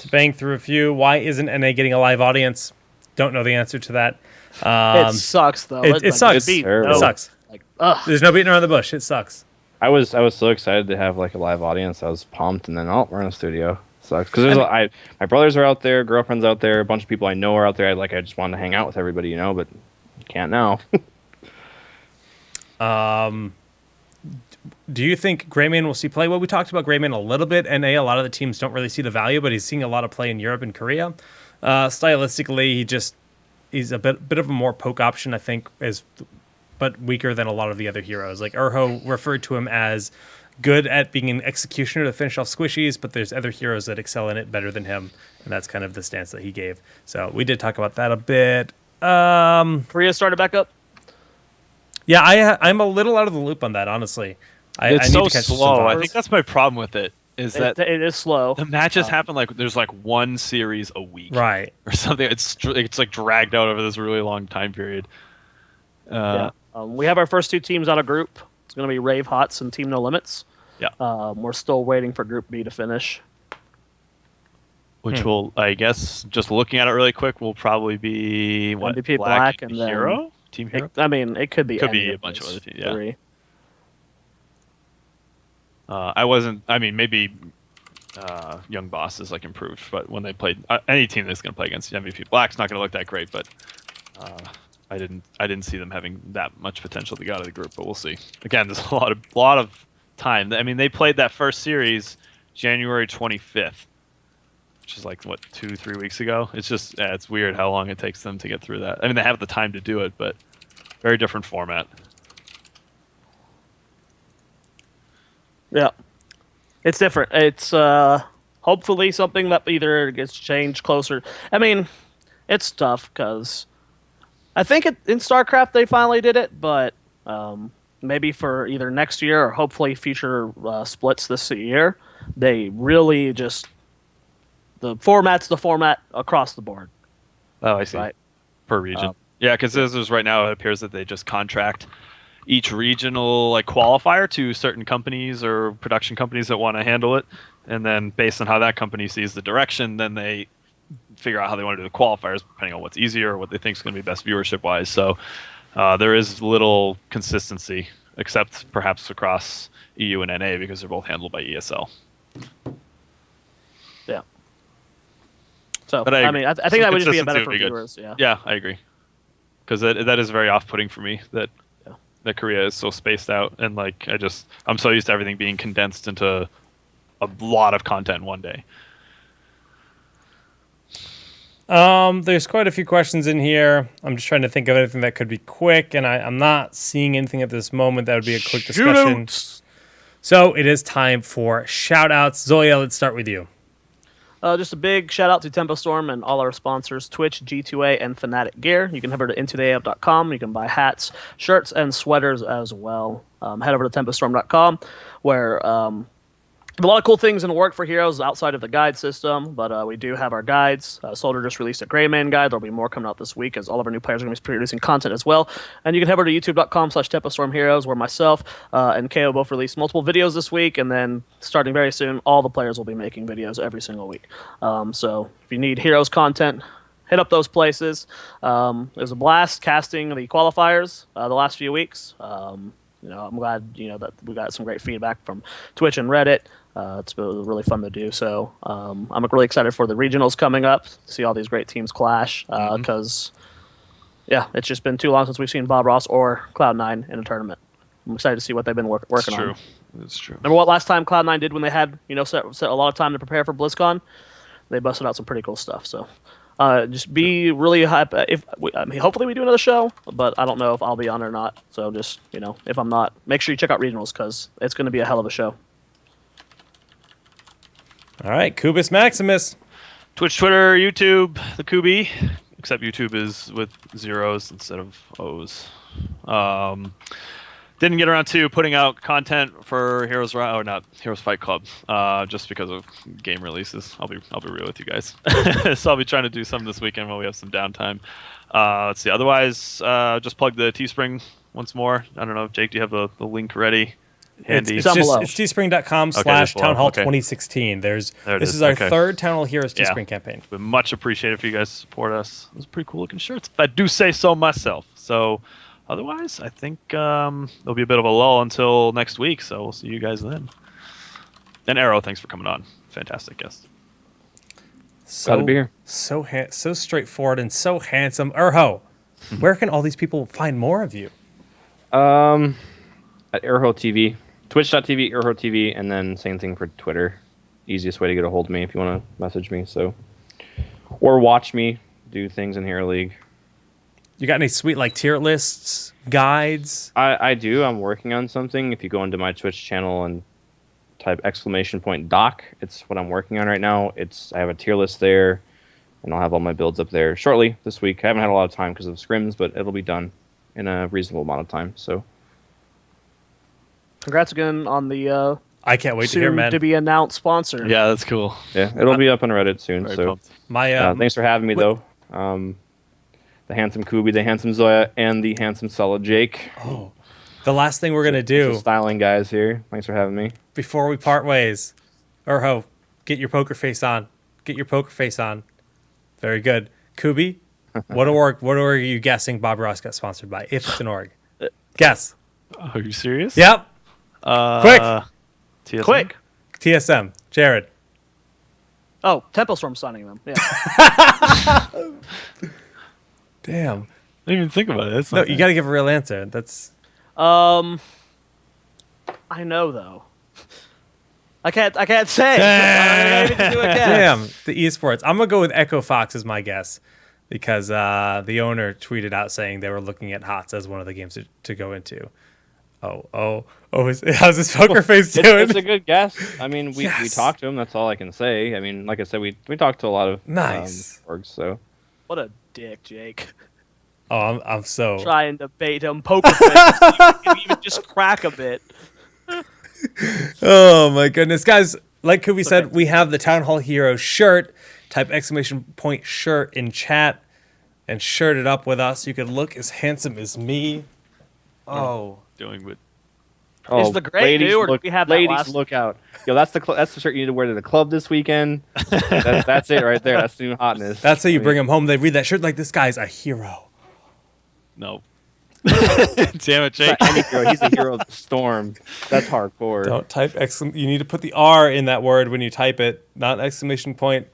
S1: To bang through a few, why isn't NA getting a live audience? Don't know the answer to that.
S4: It sucks though.
S1: It sucks.
S2: It's terrible.
S1: It sucks.
S4: Like, ugh.
S1: There's no beating around the bush. It sucks.
S2: I was so excited to have like a live audience. I was pumped, and then we're in a studio. Sucks because my brothers are out there, girlfriend's out there, a bunch of people I know are out there. I just wanted to hang out with everybody, but you can't now.
S1: Do you think Greyman will see play? Well, we talked about Greyman a little bit. NA, a lot of the teams don't really see the value, but he's seeing a lot of play in Europe and Korea. Stylistically, he's a bit of a more poke option, I think, but weaker than a lot of the other heroes. Like Urho referred to him as good at being an executioner to finish off squishies, but there's other heroes that excel in it better than him, and that's kind of the stance that he gave. So we did talk about that a bit.
S4: Korea started back up.
S1: Yeah, I'm a little out of the loop on that, honestly. I
S3: It's
S1: need
S3: so
S1: to catch some
S3: slow. I
S1: thoughts.
S3: think that's my problem with it. Is that
S4: It is slow.
S3: the matches happen like there's like one series a week,
S1: Right.
S3: or something. It's like dragged out over this really long time period.
S4: Yeah. We have our first two teams out of group. It's going to be Rave Hots and Team No Limits.
S3: Yeah.
S4: We're still waiting for Group B to finish.
S3: Which will, I guess, just looking at it really quick, will probably be what
S4: MVP Black and then
S3: Hero, Team Hero.
S4: It could be
S3: Could
S4: any
S3: be a
S4: of
S3: bunch of
S4: those
S3: other teams, yeah.
S4: three.
S3: Maybe Young Boss is like improved, but when they played any team that's going to play against MVP Black's not going to look that great. But I didn't see them having that much potential to get out of the group. But we'll see. Again, there's a lot of time. I mean, they played that first series January 25th, which is like what 2-3 weeks ago. It's just it's weird how long it takes them to get through that. I mean, they have the time to do it, but very different format.
S4: Yeah. It's different. It's hopefully something that either gets changed closer. I mean, it's tough because I think in StarCraft they finally did it, but maybe for either next year or hopefully future splits this year, they really just the format's the format across the board.
S3: Oh, I see.
S4: Right.
S3: Per region. Yeah, because as is right now, it appears that they just contract each regional like qualifier to certain companies or production companies that want to handle it, and then based on how that company sees the direction, then they figure out how they want to do the qualifiers, depending on what's easier or what they think is going to be best viewership-wise. So there is little consistency, except perhaps across EU and NA because they're both handled by ESL.
S4: Yeah. So
S3: But
S4: I mean, I think that would just be
S3: consistency
S4: better
S3: would
S4: for
S3: be good.
S4: viewers. Yeah.
S3: Yeah, I agree. Because that is very off-putting for me that that Korea is so spaced out, and like I'm so used to everything being condensed into a lot of content in one day.
S6: There's quite a few questions in here. I'm just trying to think of anything that could be quick, and I'm not seeing anything at this moment that would be a quick discussion. So it is time for shout outs. Zoya, let's start with you.
S4: Just a big shout out to Tempo Storm and all our sponsors, Twitch, G2A, and Fnatic Gear. You can head over to intotheaf.com. You can buy hats, shirts, and sweaters as well. Head over to tempostorm.com, where a lot of cool things in the work for Heroes outside of the guide system, but we do have our guides. Soldier just released a Greymane guide. There'll be more coming out this week as all of our new players are going to be producing content as well. And you can head over to youtube.com/TempoStormHeroes, where myself and KO both released multiple videos this week, and then starting very soon, all the players will be making videos every single week. So if you need Heroes content, hit up those places. It was a blast casting the qualifiers the last few weeks. I'm glad that we got some great feedback from Twitch and Reddit. It's been really fun to do. So I'm really excited for the regionals coming up, to see all these great teams clash. Because, it's just been too long since we've seen Bob Ross or Cloud9 in a tournament. I'm excited to see what they've been working on.
S3: That's true.
S4: Remember what last time Cloud9 did when they had set a lot of time to prepare for BlizzCon? They busted out some pretty cool stuff. So just be really hype. Hopefully we do another show, but I don't know if I'll be on or not. So just if I'm not, make sure you check out regionals because it's going to be a hell of a show.
S6: All right, Kubus Maximus.
S3: Twitch, Twitter, YouTube, the Kubi, except YouTube is with zeros instead of O's. Didn't get around to putting out content for Heroes Fight Club, just because of game releases. I'll be real with you guys. So I'll be trying to do some this weekend while we have some downtime. Let's see. Otherwise, just plug the Teespring once more. I don't know, Jake, do you have the link ready? Handy.
S6: It's teespring.com/TownHall2016. This is our third Town Hall Heroes Teespring campaign.
S3: Been much appreciated for you guys to support us. Those are pretty cool looking shirts, if I do say so myself. So otherwise, I think there'll be a bit of a lull until next week, so we'll see you guys then. And Arrow, thanks for coming on. Fantastic guest.
S2: Glad to be here.
S6: So straightforward and so handsome. Urho, where can all these people find more of you?
S2: At Urho TV. Twitch.tv, Urho TV, and then same thing for Twitter. Easiest way to get a hold of me if you want to message me. Or watch me do things in Hero League.
S6: You got any sweet tier lists, guides?
S2: I do. I'm working on something. If you go into my Twitch channel and type !doc, it's what I'm working on right now. I have a tier list there, and I'll have all my builds up there shortly this week. I haven't had a lot of time because of scrims, but it'll be done in a reasonable amount of time. So.
S4: Congrats again on the
S6: I can't wait to hear, man.
S4: To be announced sponsor.
S3: Yeah, that's cool.
S2: Yeah, it'll be up on Reddit soon. So thanks for having me, though. The handsome Kubi, the handsome Zoya, and the handsome solid Jake.
S6: Oh, the last thing we're gonna do.
S2: Styling guys here. Thanks for having me.
S6: Before we part ways, Urho, get your poker face on. Get your poker face on. Very good, Kubi. What org are you guessing Bob Ross got sponsored by? If it's an org, guess.
S3: Are you serious?
S6: Yep. Quick.
S3: TSM?
S4: Quick.
S6: TSM. Jared.
S4: Oh, Tempo Storm signing them. Yeah.
S6: Damn.
S3: I didn't even think about it.
S6: No, you got to give a real answer. That's.
S4: I know though. I can't say. I can't even do a guess.
S6: Damn. The esports. I'm gonna go with Echo Fox as my guess, because the owner tweeted out saying they were looking at HOTS as one of the games to go into. How's his poker face doing?
S2: It's a good guess. I mean, we talked to him. That's all I can say. I mean, like I said, we talked to a lot of orgs. So
S4: what a dick, Jake.
S6: Oh, I'm so
S4: trying to bait him poker face. You can even just crack a bit.
S6: Oh my goodness, guys! Like Kubi said, we have the Town Hall Hero shirt. Type !shirt in chat and shirt it up with us. You could look as handsome as me. Oh.
S3: Doing with.
S4: Is the gray new, or do we have that
S2: ladies,
S4: last?
S2: Look out! Yo, that's the shirt you need to wear to the club this weekend. That's it right there. That's the new hotness.
S6: That's how you bring them home. They read that shirt like, this guy's a hero.
S3: No. Damn it, Jake.
S2: He's a hero of the storm. That's hardcore.
S6: Don't type you need to put the R in that word when you type it, not exclamation point.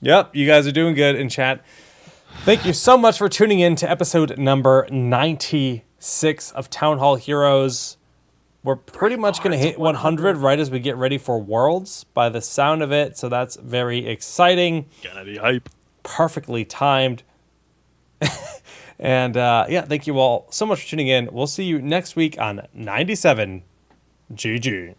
S6: Yep, you guys are doing good in chat. Thank you so much for tuning in to episode number 96 96 of Town Hall Heroes. We're pretty much going to hit 100 right as we get ready for Worlds by the sound of it. So that's very exciting.
S3: Gonna be hype.
S6: Perfectly timed. And yeah, thank you all so much for tuning in. We'll see you next week on 97. GG.